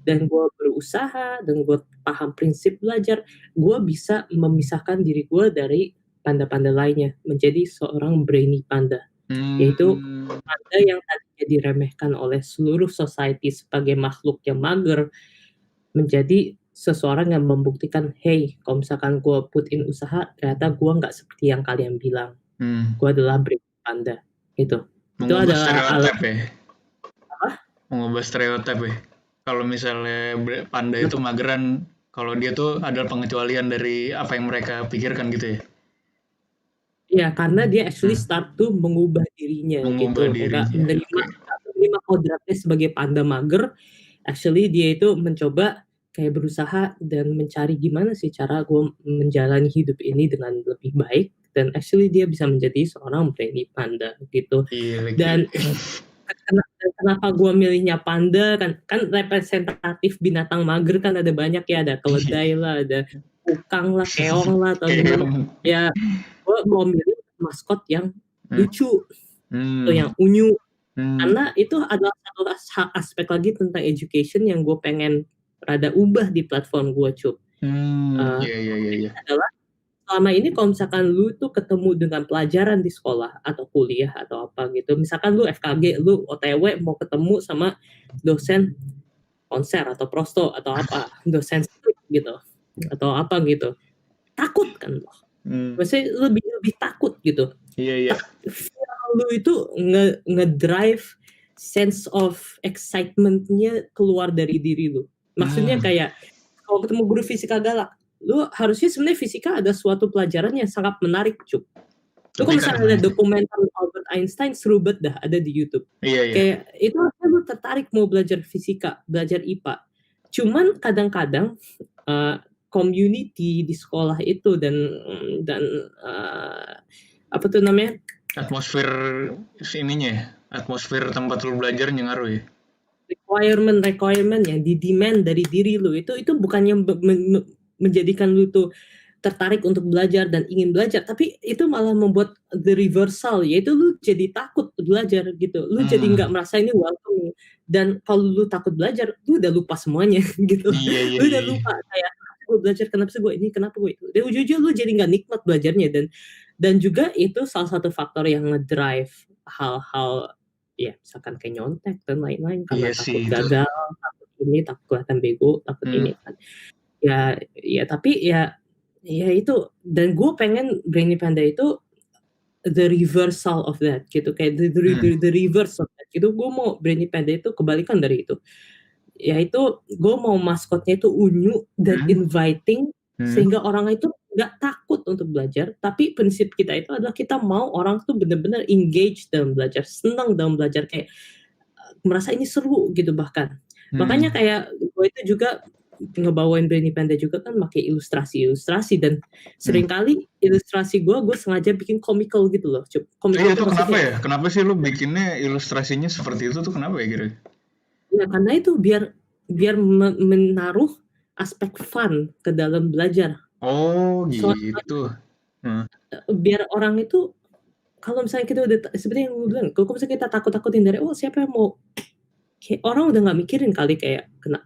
dan gue berusaha dan gue paham prinsip belajar, gue bisa memisahkan diri gue dari panda-panda lainnya menjadi seorang brainy panda, yaitu panda yang tadinya diremehkan oleh seluruh society sebagai makhluk yang mager menjadi seseorang yang membuktikan, hey kalau misalkan gue put in usaha ternyata gue nggak seperti yang kalian bilang, gue adalah brainy panda gitu. Itu mengubah adalah stereotip ya. Mengubah stereotip ya. Kalau misalnya panda itu mageran, kalau dia tuh adalah pengecualian dari apa yang mereka pikirkan gitu ya. Ya karena dia actually start to mengubah dirinya gitu, nggak menerima kodratnya sebagai panda mager. Actually dia itu mencoba kayak berusaha dan mencari gimana sih cara gue menjalani hidup ini dengan lebih baik, dan actually dia bisa menjadi seorang brainy panda gitu. Dan kenapa gue milihnya panda, kan representatif binatang mager kan ada banyak ya, ada keledai lah, ada kukang lah, keong lah, atau gimana ya. Gue mau milih maskot yang lucu atau yang unyu, karena itu adalah satu aspek lagi tentang education yang gue pengen rada ubah di platform gue, Cup. Adalah selama ini kalau misalkan lu tuh ketemu dengan pelajaran di sekolah atau kuliah atau apa gitu, misalkan lu FKG, lu OTW mau ketemu sama dosen konser atau prosto atau apa, dosen gitu atau apa gitu, takut kan lo. Maksudnya lebih takut gitu. Lu itu ngedrive sense of excitement-nya keluar dari diri lu. Maksudnya kayak kalau ketemu guru fisika galak, lu harusnya sebenarnya fisika ada suatu pelajaran yang sangat menarik, Cup. Lu kalau misalnya ada dokumenter Albert Einstein, seru banget dah, ada di YouTube. Kayak itu harusnya lu tertarik mau belajar fisika, belajar IPA. Cuman kadang-kadang community di sekolah itu dan apa tuh namanya, atmosfer ininya, atmosfer tempat lu belajar yang ngaruh ya. Requirement yang di-demand dari diri lu itu bukannya menjadikan lu tuh tertarik untuk belajar dan ingin belajar, tapi itu malah membuat the reversal, yaitu lu jadi takut belajar gitu. Lu jadi nggak merasa ini welcome. Dan kalau lu takut belajar, lu udah lupa semuanya gitu. Lu udah lupa kayak gue belajar, kenapa sih gue ini, kenapa gue itu. Dan ujung-ujung lu jadi nggak nikmat belajarnya, dan juga itu salah satu faktor yang ngedrive hal-hal ya misalkan kayak nyontek dan lain-lain karena takut gagal, takut ini, takut kelihatan bego, takut ini kan. Ya tapi ya itu, dan gue pengen brainy panda itu the reversal of that gitu, kayak the reverse of that gitu. Gue mau brainy panda itu kebalikan dari itu, yaitu gue mau maskotnya itu unyu dan inviting, sehingga orang itu nggak takut takut untuk belajar, tapi prinsip kita itu adalah kita mau orang tuh benar-benar engage dalam belajar, senang dalam belajar, kayak merasa ini seru gitu bahkan. Makanya kayak gue itu juga ngebawain Brainy Panda juga kan pakai ilustrasi dan seringkali ilustrasi gue sengaja bikin comical gitu loh. Iya itu kenapa ya? Kenapa sih lu bikinnya ilustrasinya seperti itu tuh kenapa ya kira? Ya karena itu biar menaruh aspek fun ke dalam belajar. Oh gitu. Biar orang itu kalau misalnya kita udah seperti yang gue bilang, kalau misalnya kita takut-takutin dari siapa yang mau, kayak orang udah nggak mikirin kali kayak kena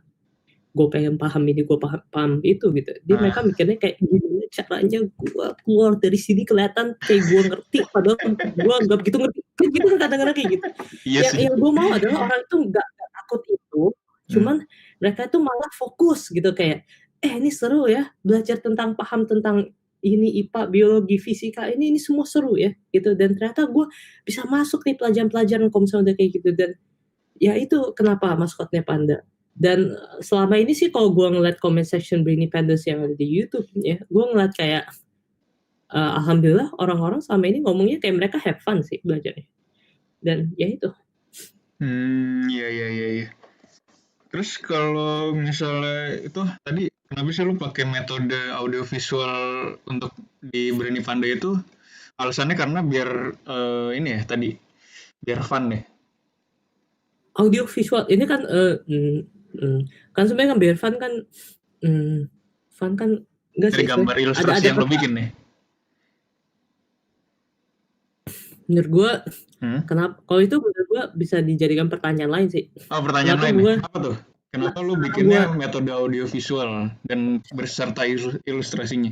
gue pengen paham ini, gue paham itu gitu. Mereka mikirnya kayak gimana caranya gue keluar dari sini kelihatan kayak gue ngerti, padahal gue nggak begitu ngerti. Gitu kan kadang-kadang kayak gitu. Yang gue mau adalah orang itu nggak takut itu, cuman mereka itu malah fokus gitu kayak, ini seru ya belajar tentang paham tentang ini IPA, biologi, fisika, ini semua seru ya gitu. Dan ternyata gue bisa masuk nih pelajaran-pelajaran kalau misalnya udah kayak gitu. Dan ya itu kenapa maskotnya Panda. Dan selama ini sih kalau gue ngeliat comment section Brainy Pandas yang ada di YouTube ya, gue ngeliat kayak alhamdulillah orang-orang selama ini ngomongnya kayak mereka have fun sih belajarnya. Dan ya itu. Iya. Terus kalau misalnya itu tadi kenapa sih lu pakai metode audiovisual untuk di Brainy Panda itu? Alasannya karena biar ini ya tadi biar fun deh. Audiovisual ini kan kan sebenarnya kan biar fun kan enggak sih. Dari gambar ilustrasi yang lo bikin nih. Menurut gue kenapa kalau itu menurut gue bisa dijadikan pertanyaan lain sih. Pertanyaan lain apa tuh? Kenapa lu bikinnya metode audiovisual dan berserta ilustrasinya?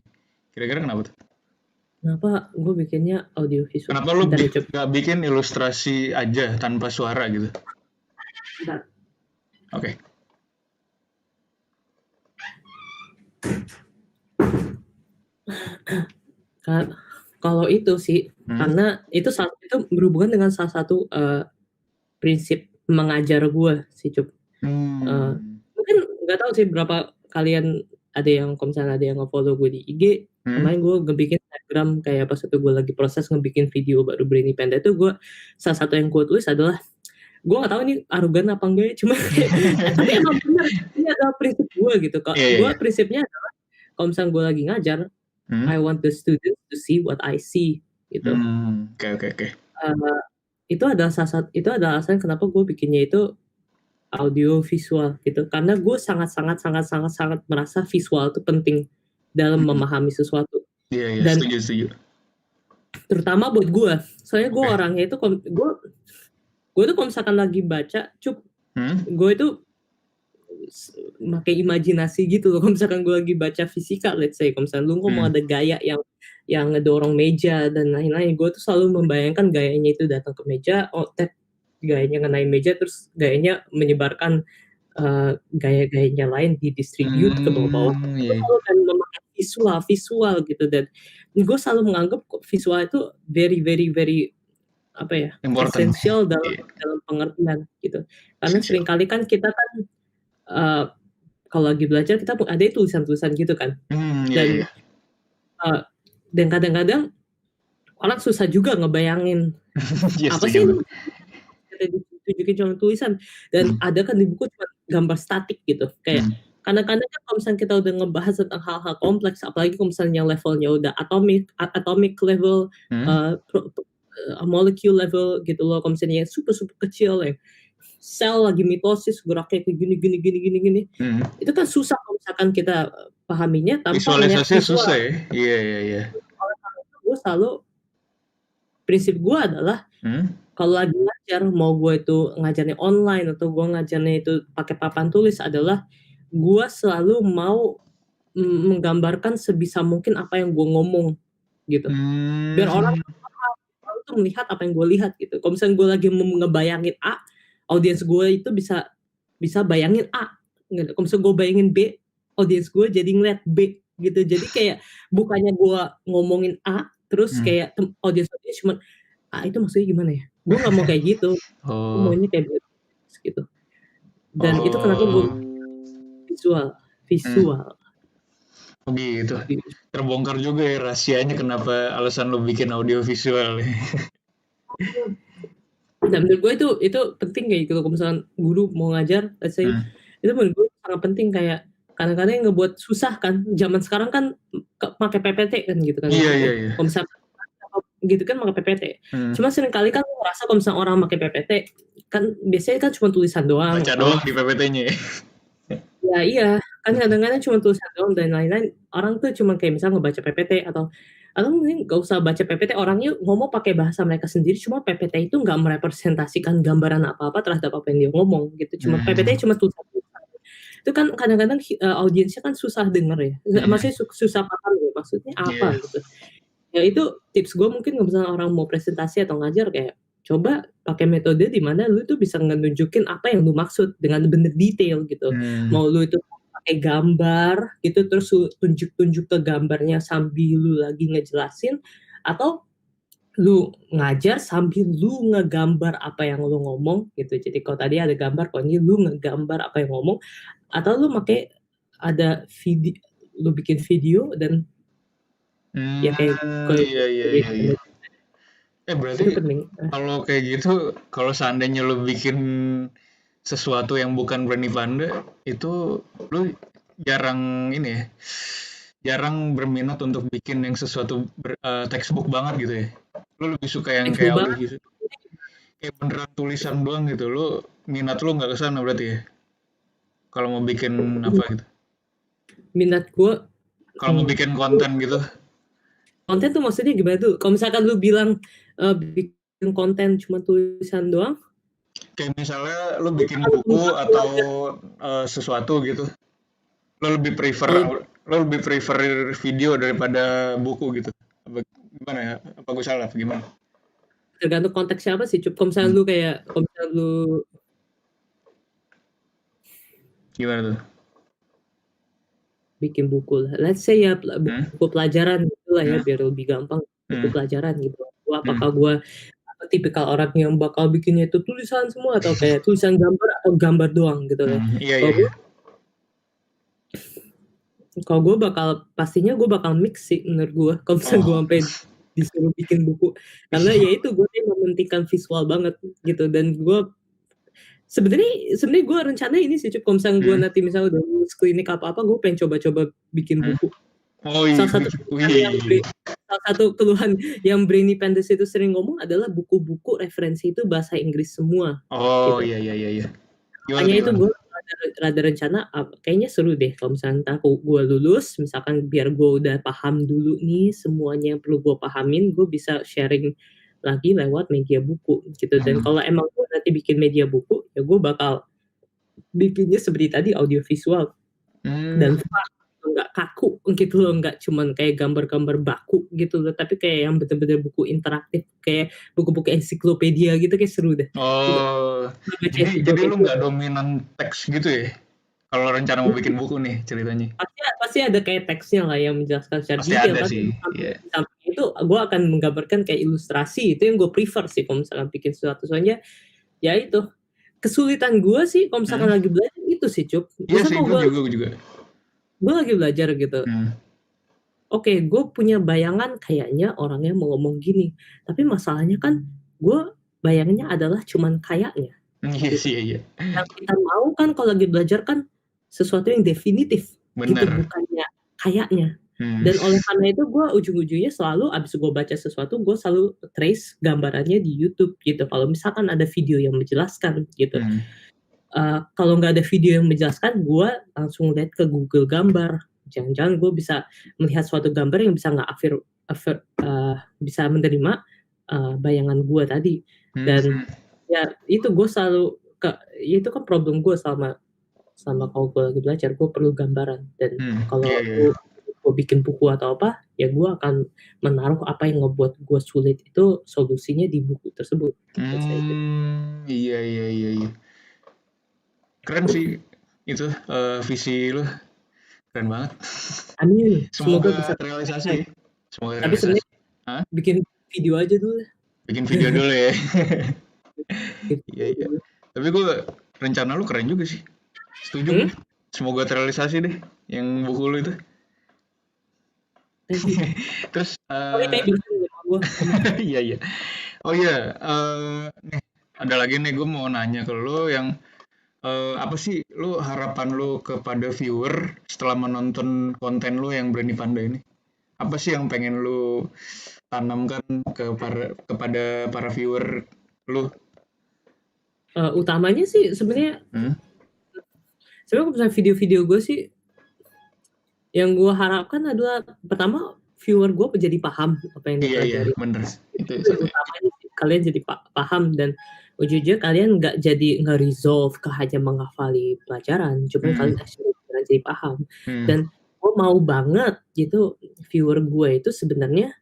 Kira-kira kenapa tuh? Kenapa gue bikinnya audiovisual? Kenapa lu gak bikin ilustrasi aja tanpa suara gitu? Oke. Kalau itu sih karena itu berhubungan dengan salah satu prinsip mengajar gue sih Cup. Mungkin nggak tahu sih berapa kalian ada yang kalau misalnya ada yang nge-follow gue di IG. Kemarin gue ngebikin Instagram kayak pas itu gue lagi proses ngebikin video baru Brainy Panda itu, gue salah satu yang gue tulis adalah, gue nggak tahu ini arogan apa enggak ya, cuma tapi emang benar ini adalah prinsip gue gitu. Gue prinsipnya adalah kalau misalnya gue lagi ngajar, I want the students to see what I see gitu. Oke. Itu adalah alasan kenapa gue bikinnya itu audio visual gitu, karena gue sangat merasa visual itu penting dalam memahami sesuatu. Iya, setuju. Terutama buat gue, soalnya gue orangnya itu gue tuh kalau misalkan lagi baca gue itu pakai imajinasi gitu loh. Kalau misalkan gue lagi baca fisika, let's say, kalau misalkan lu mau ada gaya yang ngedorong meja dan lain-lain, gue tuh selalu membayangkan gayanya itu datang ke meja, gayanya ngenain meja, terus gayanya menyebarkan gaya-gayanya lain didistribute ke bawah-bawah. Gue selalu kan memakai visual gitu, dan gue selalu menganggap visual itu very apa ya, esensial dalam pengertian gitu. Karena seringkali kan kita kan kalau lagi belajar kita ada tulisan-tulisan gitu kan, dan kadang-kadang orang susah juga ngebayangin apa sih ditunjukin cuma tulisan, dan ada kan di buku cuma gambar statik gitu. Kayak kadang-kadang kan kalau misalnya kita udah ngebahas tentang hal-hal kompleks, apalagi kalau misalnya levelnya udah atomic level, molecule level gitu loh, kalau misalnya yang super kecil ya, sel lagi mitosis geraknya kayak gini, itu kan susah kalau misalkan kita pahaminya tanpa visualisasi susah ya. Iya. Gue selalu prinsip gue adalah kalau lagi ngajar, mau gue itu ngajarnya online atau gue ngajarnya itu pakai papan tulis, adalah gue selalu mau menggambarkan sebisa mungkin apa yang gue ngomong gitu, biar orang tuh melihat apa yang gue lihat gitu. Kalau misalnya gue lagi ngebayangin A, audiens gue itu bisa bayangin A. Kalau misalnya gue bayangin B, audiens gue jadi ngeliat B gitu. Jadi kayak bukannya gue ngomongin A terus kayak audiens cuma itu maksudnya gimana ya? Gue nggak mau kayak gitu. Gue maunya kayak gitu. Dan itu kenapa gue visual. Oh gitu. Terbongkar juga ya rahasianya kenapa alasan lo bikin audio visual. Nah, menurut gue itu penting kayak gitu. Kalau misalkan guru mau ngajar, let's say, itu menurut gue sangat penting kayak kadang-kadang yang ngebuat susah kan. Zaman sekarang kan pakai PPT kan gitu kan. Iya, iya, iya. Kalau misalkan gitu kan pakai PPT. Cuma seringkali kan gue ngerasa kalau misalkan orang pakai PPT kan biasanya kan cuma tulisan doang. Baca doang di PPT-nya ya. Ya iya, kan kadang-kadang cuma tulisan doang dan lain-lain. Orang tuh cuma kayak misalnya ngebaca PPT atau mungkin gak usah baca PPT, orangnya ngomong pakai bahasa mereka sendiri, cuma PPT itu nggak merepresentasikan gambaran apa-apa terhadap apa yang dia ngomong gitu. Cuma PPT cuma tulisan. Itu kan kadang-kadang audiensnya kan susah denger ya. Maksudnya susah paham ya, maksudnya apa gitu. Ya itu tips gue mungkin kalau misalnya orang mau presentasi atau ngajar kayak coba pakai metode di mana lu tuh bisa nunjukin apa yang lu maksud dengan bener detail gitu. Mau lu itu pakai gambar gitu terus tunjuk-tunjuk ke gambarnya sambil lu lagi ngejelasin atau lu ngajar sambil lu ngegambar apa yang lu ngomong gitu. Jadi kalau tadi ada gambar, kalau ini lu ngegambar apa yang ngomong atau lu pakai ada video, lu bikin video dan ya kayak iya. Berarti kalau kayak gitu, kalau seandainya lo bikin sesuatu yang bukan Berani Panda, itu lo jarang ini ya, jarang berminat untuk bikin yang sesuatu textbook banget gitu ya. Lo lebih suka yang kayak audio gitu, kayak beneran tulisan doang gitu. Lo minat lo nggak kesana berarti ya? Kalau mau bikin apa gitu? Minat gue kalau mau bikin konten gitu. Konten tuh maksudnya gimana tuh? Kalau misalkan lu bilang bikin konten cuma tulisan doang? Kayak misalnya lu bikin buku atau sesuatu gitu. Lo lebih prefer video daripada buku gitu. Gimana ya? Apa gue salah? Gimana? Tergantung konteksnya apa sih, Cup. Kalau misalnya lu kayak, gimana tuh? Bikin buku lah. Let's say ya buku pelajaran gitu lah ya, biar lebih gampang. Buku pelajaran gitu. Apakah gue tipikal orang yang bakal bikinnya itu tulisan semua atau kayak tulisan gambar atau gambar doang gitu ya. Iya. Kalau gue pastinya gue bakal mix sih menurut gue. Kalau misalnya gue sampai disuruh bikin buku, karena ya itu gue mementingkan visual banget gitu. Dan gue sebenarnya gue rencana ini sih, Cup. Kalau misalnya gue nanti misalnya udah lulus klinik apa-apa, gue pengen coba-coba bikin buku. Salah satu keluhan yang Brainy Pandas itu sering ngomong adalah buku-buku referensi itu bahasa Inggris semua. Oh gitu. Iya. Makanya itu gue rada rencana kayaknya seru deh kalau misalnya entah gue lulus, misalkan biar gue udah paham dulu nih semuanya yang perlu gue pahamin, gue bisa sharing lagi lewat media buku gitu. Dan kalau emang gue nanti bikin media buku, ya gue bakal bikinnya seperti tadi audio visual dan nggak kaku gitu loh, nggak cuman kayak gambar-gambar baku gitu loh, tapi kayak yang bener-bener buku interaktif kayak buku-buku ensiklopedia gitu, kayak seru deh. Jadi lu nggak dominan teks gitu ya kalau rencana mau bikin buku nih ceritanya? Pasti ada kayak teksnya lah yang menjelaskan secara detail. Sampai itu gue akan menggambarkan kayak ilustrasi, itu yang gue prefer sih kalau misalkan bikin sesuatu. Soalnya ya itu kesulitan gue sih kalau misalkan lagi belajar itu sih, Cup. Iya sih, gue juga. Gue lagi belajar gitu. Oke, gue punya bayangan kayaknya orangnya mau ngomong gini, tapi masalahnya kan gue bayangannya adalah cuman kayaknya. Iya. Yang kita mau kan kalau lagi belajar kan sesuatu yang definitif. Gitu, bukannya kayaknya. Dan oleh karena itu gue ujung-ujungnya selalu abis gue baca sesuatu, gue selalu trace gambarannya di YouTube gitu. Kalau misalkan ada video yang menjelaskan gitu. Kalau nggak ada video yang menjelaskan, gue langsung lihat ke Google Gambar. Jangan-jangan gue bisa melihat suatu gambar yang bisa bisa menerima bayangan gue tadi. Dan ya itu gue selalu itu kan problem gue selama kalau gue lagi belajar, gue perlu gambaran. Dan kalau gue bikin buku atau apa, ya gue akan menaruh apa yang ngebuat gue sulit itu solusinya di buku tersebut. Iya. Keren sih itu visi lu, keren banget. Amin. Semoga bisa realisasi. Tapi sebenarnya bikin video aja dulu. Bikin video dulu ya. Iya. Tapi gue rencana lu keren juga sih. Setuju. Semoga terrealisasi deh yang buku lu itu. Terus Sorry kayak bisa sama gue. iya iya. Oh iya, nih ada lagi nih gue mau nanya ke lo yang apa sih lo harapan lo kepada viewer setelah menonton konten lo yang Berani Panda ini? Apa sih yang pengen lo tanamkan kepada para viewer lo? Utamanya sih sebenarnya kalau misalnya video-video gue sih yang gue harapkan adalah pertama viewer gue menjadi paham apa yang Iya iya dipelajari. bener. Itu utamanya sih, kalian jadi paham dan ujung-ujungnya kalian nggak resolve ke hanya menghafali pelajaran, cuman kalian actually beneran jadi paham. Dan gue mau banget gitu viewer gue itu sebenarnya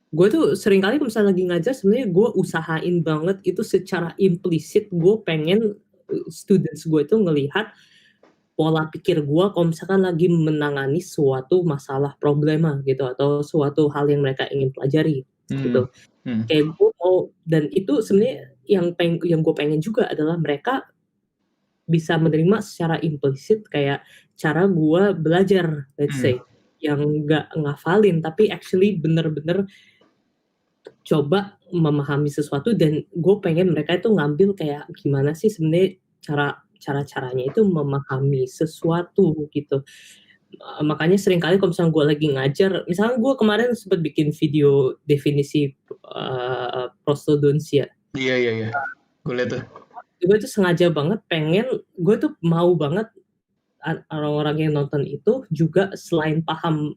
gue tuh sering kali kalau misalnya lagi ngajar sebenarnya gue usahain banget itu secara implisit gue pengen students gue itu ngelihat pola pikir gue kalau misalkan lagi menangani suatu masalah problema gitu atau suatu hal yang mereka ingin pelajari gitu. Kayak gue mau, dan itu sebenarnya yang gue pengen juga adalah mereka bisa menerima secara implisit kayak cara gue belajar, let's say, yang nggak ngafalin tapi actually bener-bener coba memahami sesuatu, dan gue pengen mereka itu ngambil kayak gimana sih sebenarnya caranya itu memahami sesuatu gitu. Makanya sering kali kalau misalnya gue lagi ngajar, misalnya gue kemarin sempat bikin video definisi prostodontia. Iya. Gue lihat tuh. Gue tuh sengaja banget gue tuh mau banget orang-orang yang nonton itu juga selain paham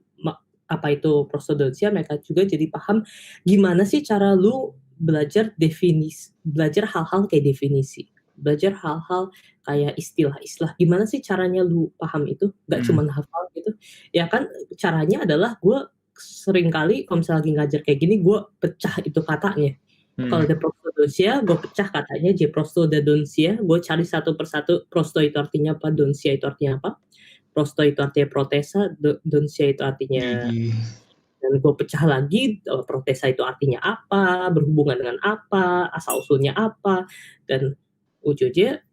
apa itu prostodontia, mereka juga jadi paham gimana sih cara lu belajar hal-hal kayak definisi, belajar hal-hal kayak istilah-istilah, gimana sih caranya lu paham itu, nggak cuma hafal gitu. Ya kan caranya adalah gue sering kali kalau misalnya lagi ngajar kayak gini, gue pecah itu katanya. Kalau ada prostodontia, gue pecah katanya prostodontia, gue cari satu persatu, prosto itu artinya apa, dontia itu artinya apa, prosto itu artinya protesa, dontia itu artinya, dan gue pecah lagi protesa itu artinya apa, berhubungan dengan apa, asal usulnya apa, dan ujungnya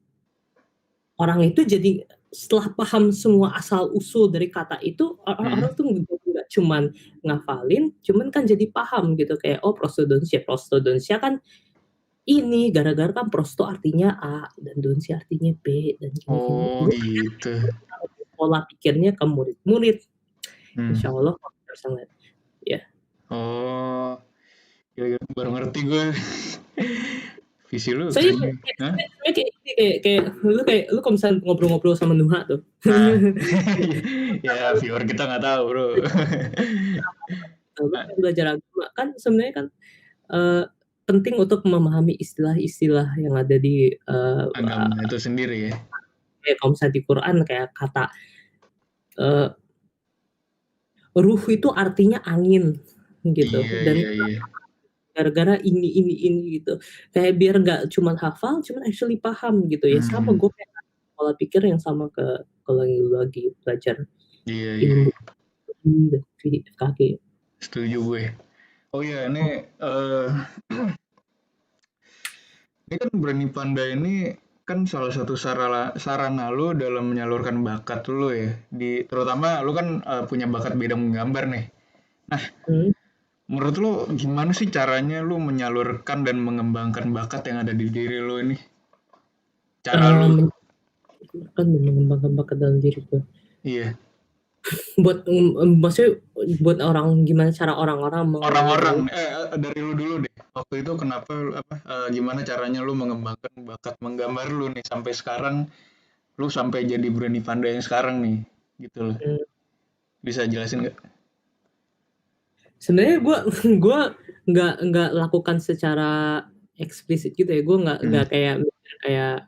orang itu jadi setelah paham semua asal usul dari kata itu, orang tuh nggak cuman ngafalin, cuman kan jadi paham gitu kayak oh prostodontia kan ini gara-gara kan prosto artinya A dan dontia artinya B dan gini-gini. Oh gitu. Pola pikirnya ke murid-murid. Insya Allah bisa ngeliat. Ya. Oh, baru ngerti gue. Visi lu. Soalnya kayak lu kalau misalnya ngobrol-ngobrol sama Nuha tuh. Ya viewer kita nggak tahu bro. Belajar agama kan sebenarnya kan penting untuk memahami istilah-istilah yang ada di agama itu sendiri ya. Kayak kalau misalnya di Quran kayak kata ruh itu artinya angin gitu. Iya, dan iya. gara-gara ini gitu. Kayak biar nggak cuma hafal, cuman actually paham gitu ya. Sama gue kayak pola pikir yang sama kalau lagi belajar ilmu dan FKG. Setuju gue. Oh iya, ini ini kan Berani Panda ini kan salah satu sarana lu dalam menyalurkan bakat lu ya. Terutama lu kan punya bakat bidang menggambar nih. Nah, menurut lu gimana sih caranya lu menyalurkan dan mengembangkan bakat yang ada di diri lu ini? Cara lu mengembangkan bakat dalam diri gue. Iya. Maksudnya buat gimana cara orang-orang dari lu dulu deh. Waktu itu kenapa gimana caranya lu mengembangkan bakat menggambar lu nih sampai sekarang, lu sampai jadi Berani Panda yang sekarang nih, gitu loh. Bisa jelasin nggak? Sebenarnya gue nggak lakukan secara eksplisit gitu ya. Gue nggak kayak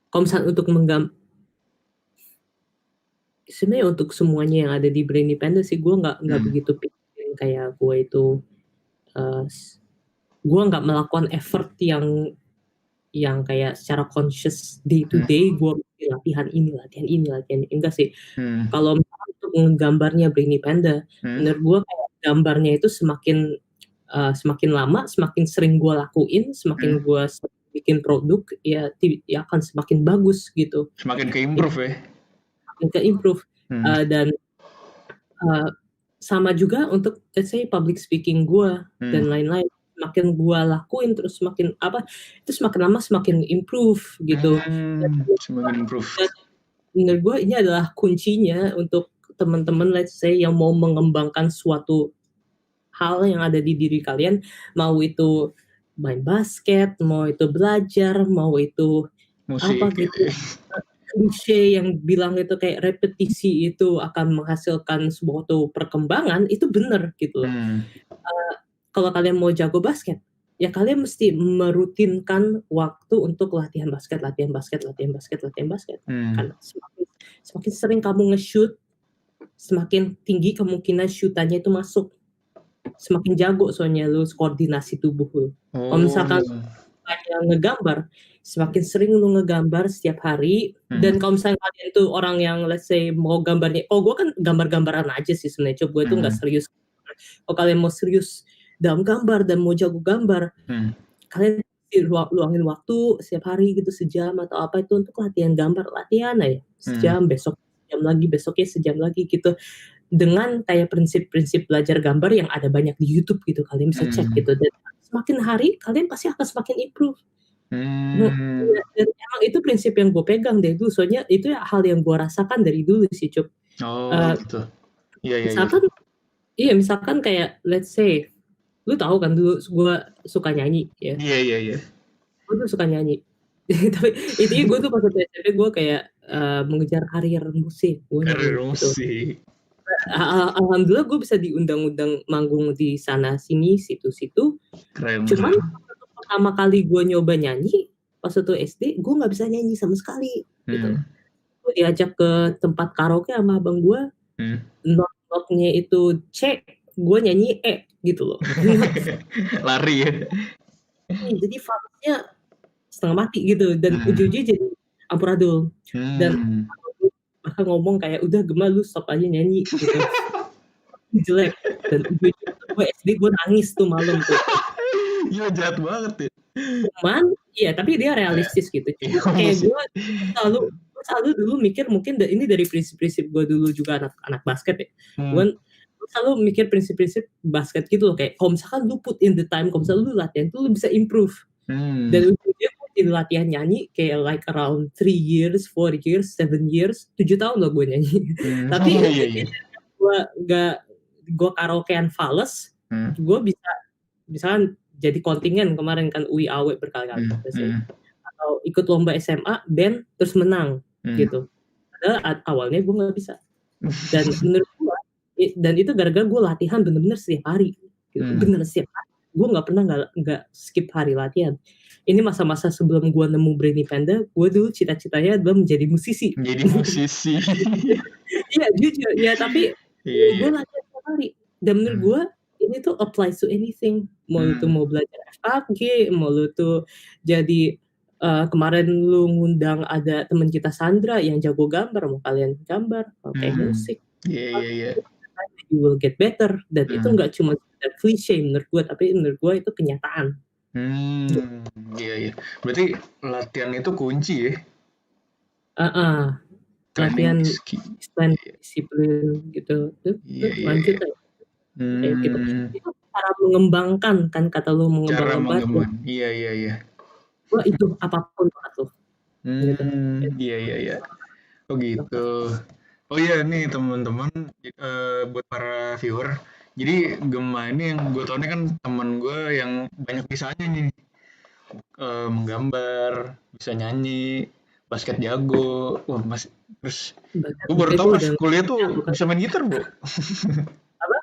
kalau misalnya untuk sebenarnya untuk semuanya yang ada di Berani Panda sih gue nggak begitu pikirin kayak gue itu gue nggak melakukan effort yang kayak secara conscious day to day gue latihan ini enggak sih. Kalau misalnya untuk menggambarnya Berani Panda, menurut gue kayak gambarnya itu semakin lama, semakin sering gue lakuin, semakin gue bikin produk ya akan semakin bagus gitu. Semakin ke improve ya. semakin ke improve. Hmm. Dan sama juga untuk let's say public speaking gue dan lain-lain. Semakin gue lakuin terus semakin itu semakin lama semakin improve gitu. Semakin improve. Dan menurut gue ini adalah kuncinya untuk teman-teman let's say yang mau mengembangkan suatu hal yang ada di diri kalian, mau itu main basket, mau itu belajar, mau itu Musik. apa gitu. Klise yang bilang itu kayak repetisi itu akan menghasilkan suatu perkembangan, itu bener gitu loh. Kalau kalian mau jago basket, ya kalian mesti merutinkan waktu untuk latihan basket. Karena semakin sering kamu nge-shoot, semakin tinggi kemungkinan shootannya itu masuk. Semakin jago soalnya lu koordinasi tubuh lu. Kalau misalkan kayak ngegambar, semakin sering lu ngegambar setiap hari, dan kalau misalnya kalian tuh orang yang let's say mau gambarnya, gue kan gambar-gambaran aja sih sebenarnya, gue tuh nggak serius. Kalau kalian mau serius dalam gambar dan mau jago gambar, kalian luangin waktu setiap hari gitu sejam atau apa itu untuk latihan gambar, latihan aja sejam, besok sejam lagi, besoknya sejam lagi gitu, dengan kayak prinsip-prinsip belajar gambar yang ada banyak di YouTube gitu, kalian bisa cek gitu, dan semakin hari kalian pasti akan semakin improve. Dan emang itu prinsip yang gue pegang dari dulu, soalnya itu hal yang gue rasakan dari dulu sih, Cup. Gitu. Iya. Misalkan kayak let's say, lu tahu kan dulu gue suka nyanyi ya. Iya. Gue tuh suka nyanyi. Tapi intinya gue tuh pas SMP gue kayak mengejar karir musik. Karir musik. Alhamdulillah gue bisa diundang-undang manggung di sana sini situ-situ. Cuman pertama kali gue nyoba nyanyi pas waktu SD, gue nggak bisa nyanyi sama sekali gitu. Gue diajak ke tempat karaoke sama abang gue, not-notnya itu C, gue nyanyi E gitu loh. Lari ya. Jadi falsetnya setengah mati gitu, dan ujung-ujungnya jadi amburadul. Dan bahkan ngomong kayak, udah Gemma lu stop aja nyanyi gitu. Jelek. Dan ujung-ujungnya gue SD gue nangis tuh malam tuh. Iya, jahat banget ya. Cuman iya, tapi dia realistis gitu. Kayak gue selalu dulu mikir, mungkin ini dari prinsip-prinsip gue dulu juga anak basket ya. Gue selalu mikir prinsip-prinsip basket gitu loh, kayak kalau misalkan lu put in the time, kalau misalkan lu latihan tuh lu bisa improve. Dan ujungnya gue di latihan nyanyi kayak like around 3 years, 4 years, 7 years, 7 tahun loh gue nyanyi. Tapi gue karaokean fales, gue bisa misalkan jadi kontingen kemarin kan UI AW berkali-kali, atau ikut lomba SMA band terus menang gitu. Padahal awalnya gue nggak bisa. Dan menurut gue, dan itu gara-gara gue latihan bener-bener setiap hari gitu. Bener setiap hari, gue nggak pernah nggak skip hari latihan. Ini masa-masa sebelum gue nemu Brainy Panda, gue dulu cita-citanya adalah menjadi musisi. Iya jujur ya, tapi gue latihan setiap hari. Dan menurut gue ini tuh applies to anything. Mau lu tuh mau belajar FKG, mau lu tuh jadi kemarin lu ngundang ada teman kita Sandra yang jago gambar, mau kalian gambar, mau kayak musik. Iya. You will get better. Dan itu nggak cuma cliche menurut gue, tapi menurut gue itu kenyataan. Iya. Berarti latihan itu kunci ya? Latihan disiplin gitu. Lanjut ya. Kayak gitu. Itu cara mengembangkan kan, kata lu mengembangkan. Iya. Wah itu apapun buat lu. Gitu. Iya. Oh gitu. Oh iya nih teman-teman, buat para viewer. Jadi Gemma ini yang gue tahu ini kan teman gue yang banyak bisanya nih. Menggambar, bisa nyanyi, basket jago. Wah, terus gue baru tahu pas kuliah tuh bisa main gitar, Bro. Apa?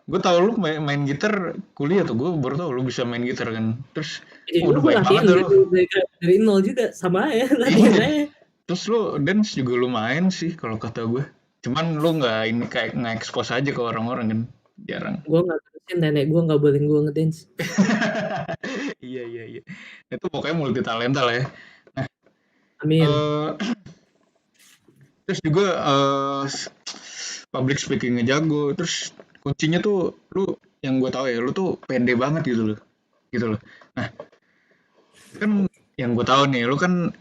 Gue tahu lu main gitar kuliah tuh, gue baru tahu lu bisa main gitar kan. Terus udah baik banget lu. Dari nol juga sama ya latihannya. Terus lu dance juga lumayan sih kalau kata gue. Cuman lu nggak expose aja ke orang-orang kan, jarang. Gue nggak terusin, nenek gue nggak boleh gue ngedance. Iya. Itu pokoknya multi talenta lah ya. Nah, amin. Terus juga public speakingnya jago. Terus kuncinya tuh lu yang gue tahu ya, lu tuh pede banget gitu loh. Nah, kan yang gue tahu nih, lu kan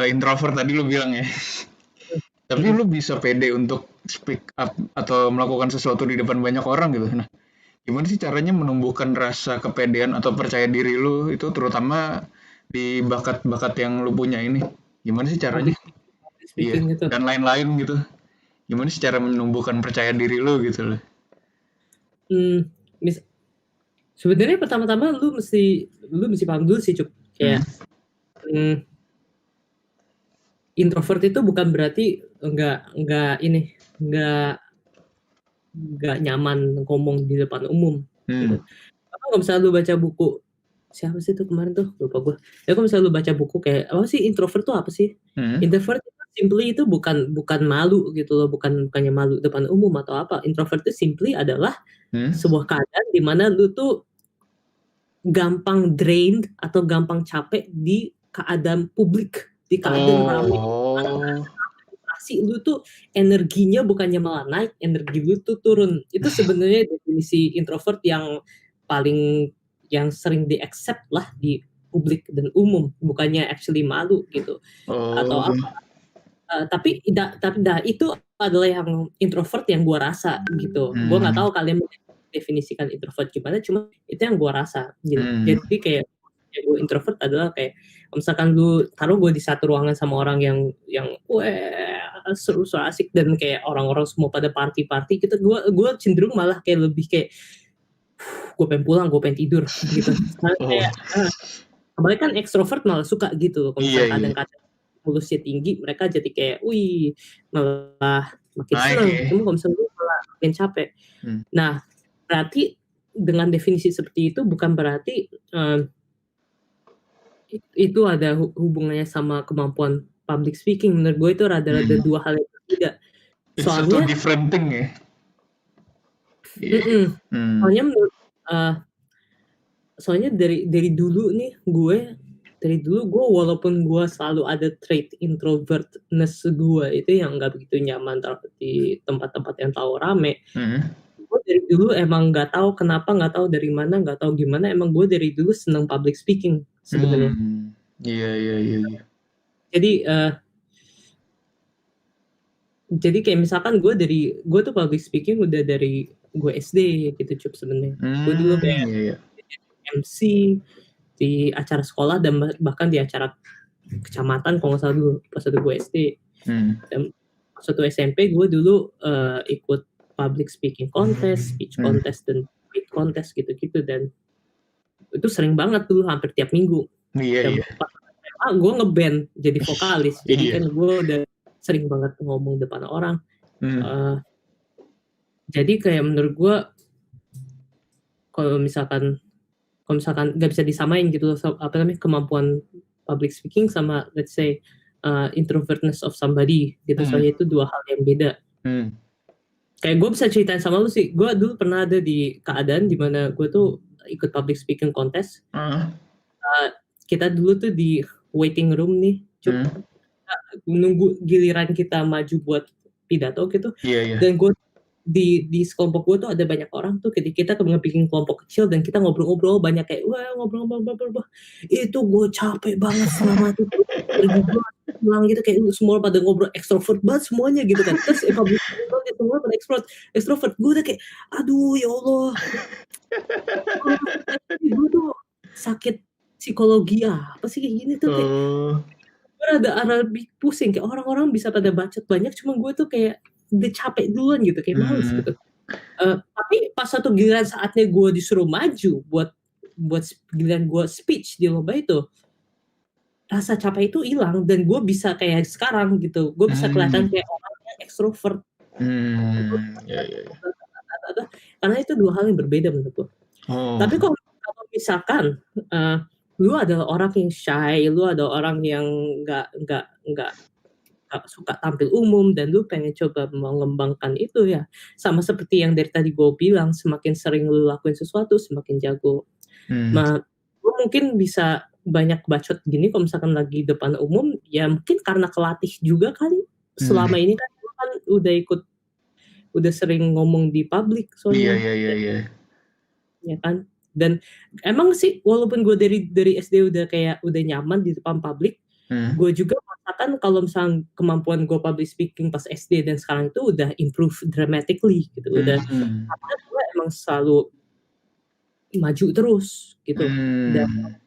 introvert tadi lu bilang ya. Tapi lu bisa pede untuk speak up atau melakukan sesuatu di depan banyak orang gitu. Nah, gimana sih caranya menumbuhkan rasa kepedean atau percaya diri lu itu terutama di bakat-bakat yang lu punya ini? Gimana sih caranya? Public Iya, speaking gitu. dan lain-lain gitu. Gimana sih cara menumbuhkan percaya diri lu gitu loh? Mis sebenarnya pertama-tama lu mesti paham dulu sih, Cuk. Kayak introvert itu bukan berarti nggak nyaman ngomong di depan umum gitu. Kalau misalnya lu baca buku siapa sih itu kemarin tuh lupa gue. Ya kalau misalnya lu baca buku kayak apa sih introvert tuh apa sih? Introvert itu simply itu bukan malu gitu loh, bukannya malu depan umum atau apa. Introvert itu simply adalah sebuah keadaan di mana lu tuh gampang drained atau gampang capek di keadaan publik, di keadaan ramai. Lu tuh energinya bukannya malah naik, energi lu tuh turun. Itu sebenarnya definisi introvert yang paling yang sering di-accept lah di publik dan umum, bukannya actually malu gitu. Atau apa. Tapi itu adalah yang introvert yang gua rasa gitu. Gua nggak tahu kalian definisikan introvert gimana, cuma itu yang gua rasa gitu. Jadi kayak gue introvert adalah kayak misalkan lu taruh gue di satu ruangan sama orang yang seru asik dan kayak orang-orang semua pada party gitu, gue cenderung malah kayak lebih kayak gue pengen pulang, gue pengen tidur gitu. Kayak apalagi kan ekstrovert malah suka gitu kalau misalnya kadang-kadang mulusnya tinggi, mereka jadi kayak wih malah makin seneng. Cuma kalau misalnya gue malah makin capek. Nah berarti dengan definisi seperti itu bukan berarti itu ada hubungannya sama kemampuan public speaking. Menurut gue itu rada-rada dua hal yang berbeda. Soalnya different thing ya. Soalnya menurut soalnya dari dulu nih gue walaupun gue selalu ada trait introvertness gue itu yang nggak begitu nyaman di tempat-tempat yang terlalu rame. Gue dari dulu emang nggak tahu kenapa, nggak tahu dari mana, nggak tahu gimana, emang gue dari dulu seneng public speaking sebenarnya. Iya. Jadi kayak misalkan gue tuh public speaking udah dari gue SD gitu Cup sebenarnya. Gue dulu kayak MC di acara sekolah dan bahkan di acara kecamatan kalau nggak salah dulu pas waktu gue SD. Dan pas waktu SMP gue dulu ikut public speaking contest, speech contest dan debate contest gitu-gitu, dan itu sering banget dulu hampir tiap minggu. Iya. Gue ngeband jadi vokalis, jadi kan gue udah sering banget ngomong depan orang. Jadi kayak menurut gue kalau misalkan nggak bisa disamain gitu kemampuan public speaking sama let's say introvertness of somebody gitu. Soalnya itu dua hal yang beda. Kayak gue bisa ceritain sama lu sih, gue dulu pernah ada di keadaan dimana gue tuh ikut public speaking contest. Kita dulu tuh di waiting room nih, nunggu giliran kita maju buat pidato gitu. Dan gue di sekelompok gue tuh ada banyak orang tuh, kita bikin kelompok kecil dan kita ngobrol-ngobrol banyak kayak ngobrol. Itu gue capek banget selama itu. Pulang gitu kayak semua pada ngobrol, ekstrovert banget semuanya gitu kan. Terus public speaking semua pada ekstrovert. Gue udah kayak aduh ya Allah. Gue tuh sakit psikologi apa sih kayak gini tuh kayak gue ada pusing, kayak orang-orang bisa pada bacot banyak, cuma gue tuh kayak udah capek duluan gitu, kayak males gitu. Tapi pas satu giliran saatnya gue disuruh maju buat giliran gue speech di lomba itu, rasa capek itu hilang dan gue bisa kayak sekarang gitu, gue bisa kelihatan kayak orang yang ekstrovert. Karena itu dua hal yang berbeda menurut gue. Tapi kalau misalkan lu adalah orang yang shy, lu ada orang yang nggak suka tampil umum dan lu pengen coba mengembangkan itu, ya sama seperti yang dari tadi gue bilang, semakin sering lu lakuin sesuatu semakin jago. Lu mungkin bisa banyak bacot gini kalau misalkan lagi depan umum, ya mungkin karena kelatih juga kali. Selama ini kan lu kan udah sering ngomong di publik soalnya. Iya. Ya kan? Dan emang sih walaupun gue dari SD udah nyaman di depan publik, gue juga misalkan kalau misalnya kemampuan gue public speaking pas SD dan sekarang itu udah improve dramatically gitu, udah karena gue emang selalu maju terus gitu. Dan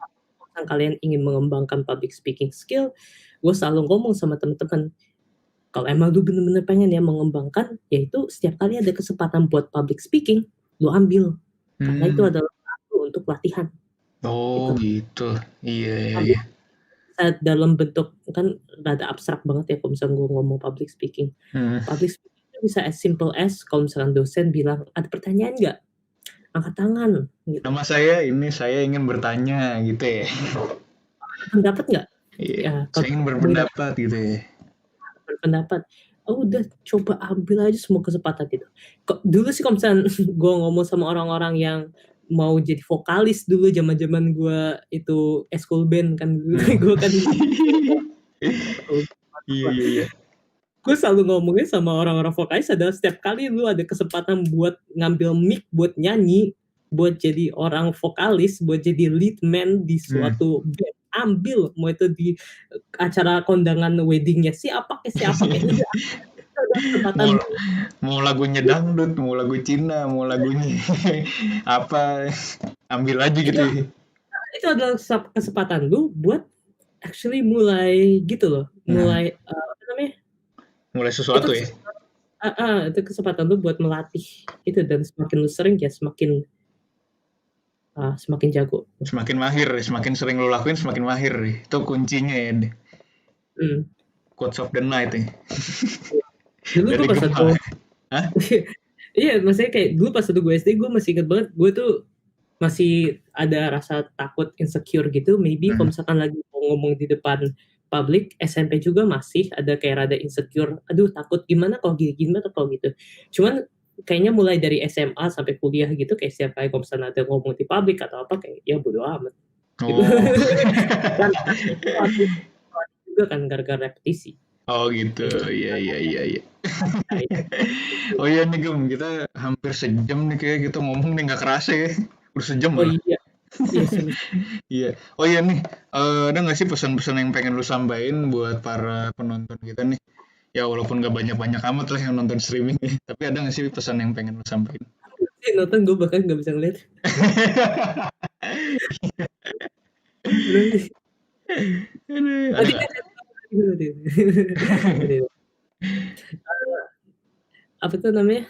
kalau kalian ingin mengembangkan public speaking skill, gue selalu ngomong sama teman-teman, kalau emang lu bener-bener pengen ya mengembangkan, yaitu setiap kali ada kesempatan buat public speaking, lu ambil. Karena itu adalah satu untuk latihan. Oh gitu. Iya. Ambil dalam bentuk, kan rada abstrak banget ya kalau misalnya gue ngomong public speaking. Public speaking itu bisa as simple as kalau misalkan dosen bilang, ada pertanyaan nggak? Angkat tangan. Gitu. Nama saya ini, saya ingin bertanya gitu ya. Pendapat nggak? Iya. Ya, Saya ingin berpendapat gitu ya. Berpendapat. Oh udah coba ambil aja semua kesempatan gitu. Dulu sih kalau misalnya gue ngomong sama orang-orang yang mau jadi vokalis dulu zaman-zaman gue itu eskul band kan dulu gue kan Iya. Gue selalu ngomongnya sama orang-orang vokalis adalah setiap kali lu ada kesempatan buat ngambil mic buat nyanyi, buat jadi orang vokalis, buat jadi lead man di suatu band, ambil, mau itu di acara kondangan weddingnya siapa kayak udah kesempatan mau lagunya dangdut, mau lagu Cina, mau lagunya apa, ambil aja gitu ya. Itu adalah kesempatan lu buat actually mulai gitu loh, mulai apa namanya, mulai sesuatu itu, ya. itu kesempatan lu buat melatih itu, dan semakin lu sering ya semakin jago, semakin mahir, semakin sering lu lakuin semakin mahir, itu kuncinya ya. Quotes of the night ya. Dulu gue pas satu iya maksudnya kayak dulu pas satu gue SD gue masih inget banget, gue tuh masih ada rasa takut, insecure gitu, maybe kalau misalkan lagi mau ngomong di depan public. SMP juga masih ada kayak rada insecure, aduh takut gimana kalau gini-gini atau kalau gitu. Cuman kayaknya mulai dari SMA sampai kuliah gitu, kayak setiap kali kalau misalnya ada ngomong di public atau apa, kayak ya bodo amat gitu. Dan juga kan gara-gara repetisi. Oh gitu, iya. Oh iya nih Gem, kita hampir sejam nih kayak kita ngomong nih, nggak kerasa ya, udah sejam. Oh iya. Iya. Oh iya nih, ada nggak sih pesan-pesan yang pengen lu sampaikan buat para penonton kita nih? Ya walaupun nggak banyak-banyak amat lah yang nonton streaming, tapi ada nggak sih pesan yang pengen lu sampaikan? Nonton gue bahkan nggak bisa ngeliat. Apa tuh namanya?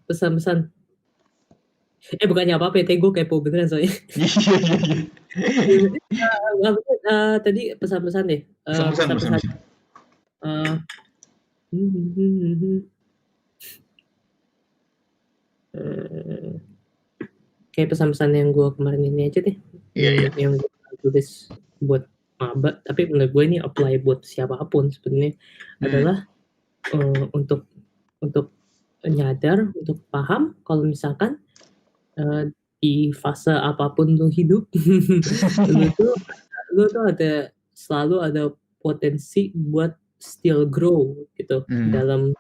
Pesan-pesan. Bukannya apa-apa ya, gue kepo beneran soalnya. Tadi pesan-pesan deh. Pesan-pesan. Kayak pesan-pesan yang gue kemarin ini aja deh. Yang gue tulis buat maba, tapi menurut gue ini apply buat siapapun sebenarnya, adalah untuk nyadar, untuk paham kalau misalkan di fase apapun lu hidup, lu tuh selalu ada potensi buat still grow gitu, dalam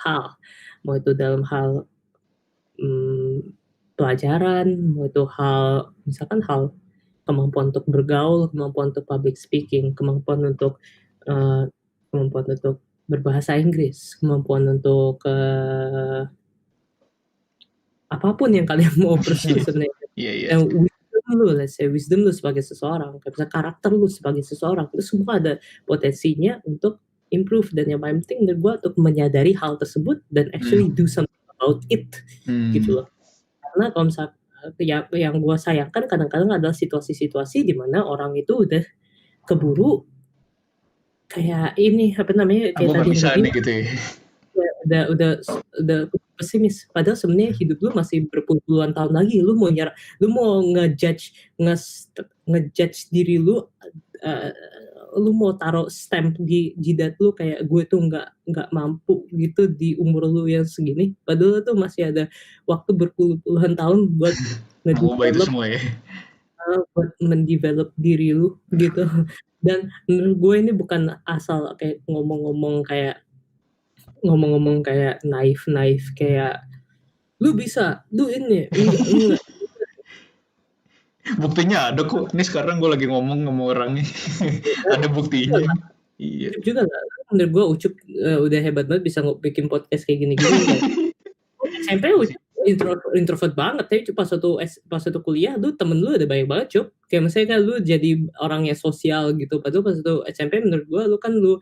hal, mau itu dalam hal pelajaran, mau itu hal misalkan hal kemampuan untuk bergaul, kemampuan untuk public speaking, kemampuan untuk berbahasa Inggris, kemampuan untuk apapun yang kalian mau pursue sebenarnya. Dan wisdom lu sebagai seseorang, karakter lu sebagai seseorang, itu semua ada potensinya untuk improve. Dan yang paling penting menurut gue untuk menyadari hal tersebut dan actually do something about it gitu loh. Karena kalau misalnya yang gue sayangkan kadang-kadang adalah situasi-situasi di mana orang itu udah keburu kayak ini apa namanya, kayak tadi gitu ya. Udah pesimis, padahal sebenarnya hidup lu masih berpuluh-puluhan tahun lagi. Lu mau ngejudge diri lu, lu mau taruh stamp di jidat lu kayak gue tuh nggak mampu gitu di umur lu yang segini, padahal tuh masih ada waktu berpuluh-puluhan tahun buat buat mendevelop diri lu gitu. Dan menurut gue ini bukan asal kayak ngomong-ngomong kayak naif kayak lu bisa, lu ini enggak. Buktinya ada kok. Ini sekarang gue lagi ngomong sama orangnya. Ada buktinya. Iya. Ucup juga nggak? Menurut gue Ucup udah hebat banget bisa bikin podcast kayak gini-gini. SMP Ucup introvert banget, tapi pas satu kuliah lu temen lu ada banyak banget Cup. Kayak misalnya kan lu jadi orang yang sosial gitu. Padahal pas satu SMP menurut gue lu kan lu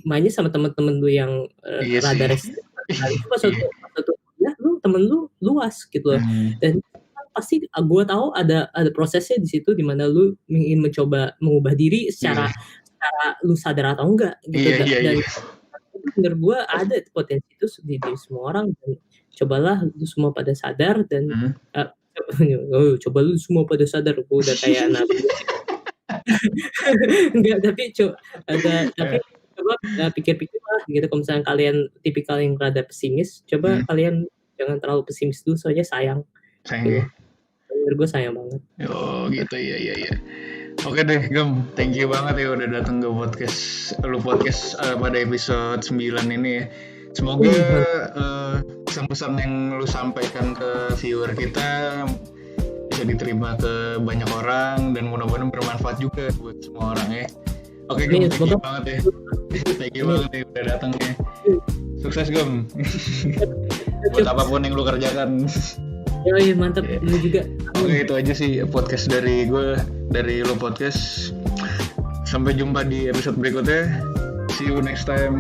mainnya sama temen-temen lu yang Iya sih. rada resisten. Itu pas satu kuliah lu temen lu luas gitu loh. Dan pasti gue tahu ada prosesnya di situ dimana lu ingin mencoba mengubah diri secara lu sadar atau enggak gitu. Dan menurut gue ada potensi itu di semua orang, dan cobalah lu semua pada sadar dan coba lu semua pada sadar. Gue udah kayak nabi. Enggak, tapi coba pikir-pikir lah gitu. Kalau misalnya kalian tipikal yang rada pesimis, coba kalian jangan terlalu pesimis dulu, soalnya sayang gitu. Menurut gue sayang banget. Oh gitu, iya. Oke deh Gem, thank you banget ya udah datang ke podcast pada episode 9 ini ya. Semoga pesan-pesan yang lu sampaikan ke viewer kita bisa diterima ke banyak orang dan mudah-mudahan bermanfaat juga buat semua orang ya. Oke Gem, thank you banget ya. Thank you banget ya udah datang ya. Sukses Gem. Buat apapun yang lu kerjakan. Iya, mantap. Lu juga. Oke, itu aja sih podcast dari gue, dari Lo Podcast. Sampai jumpa di episode berikutnya. See you next time.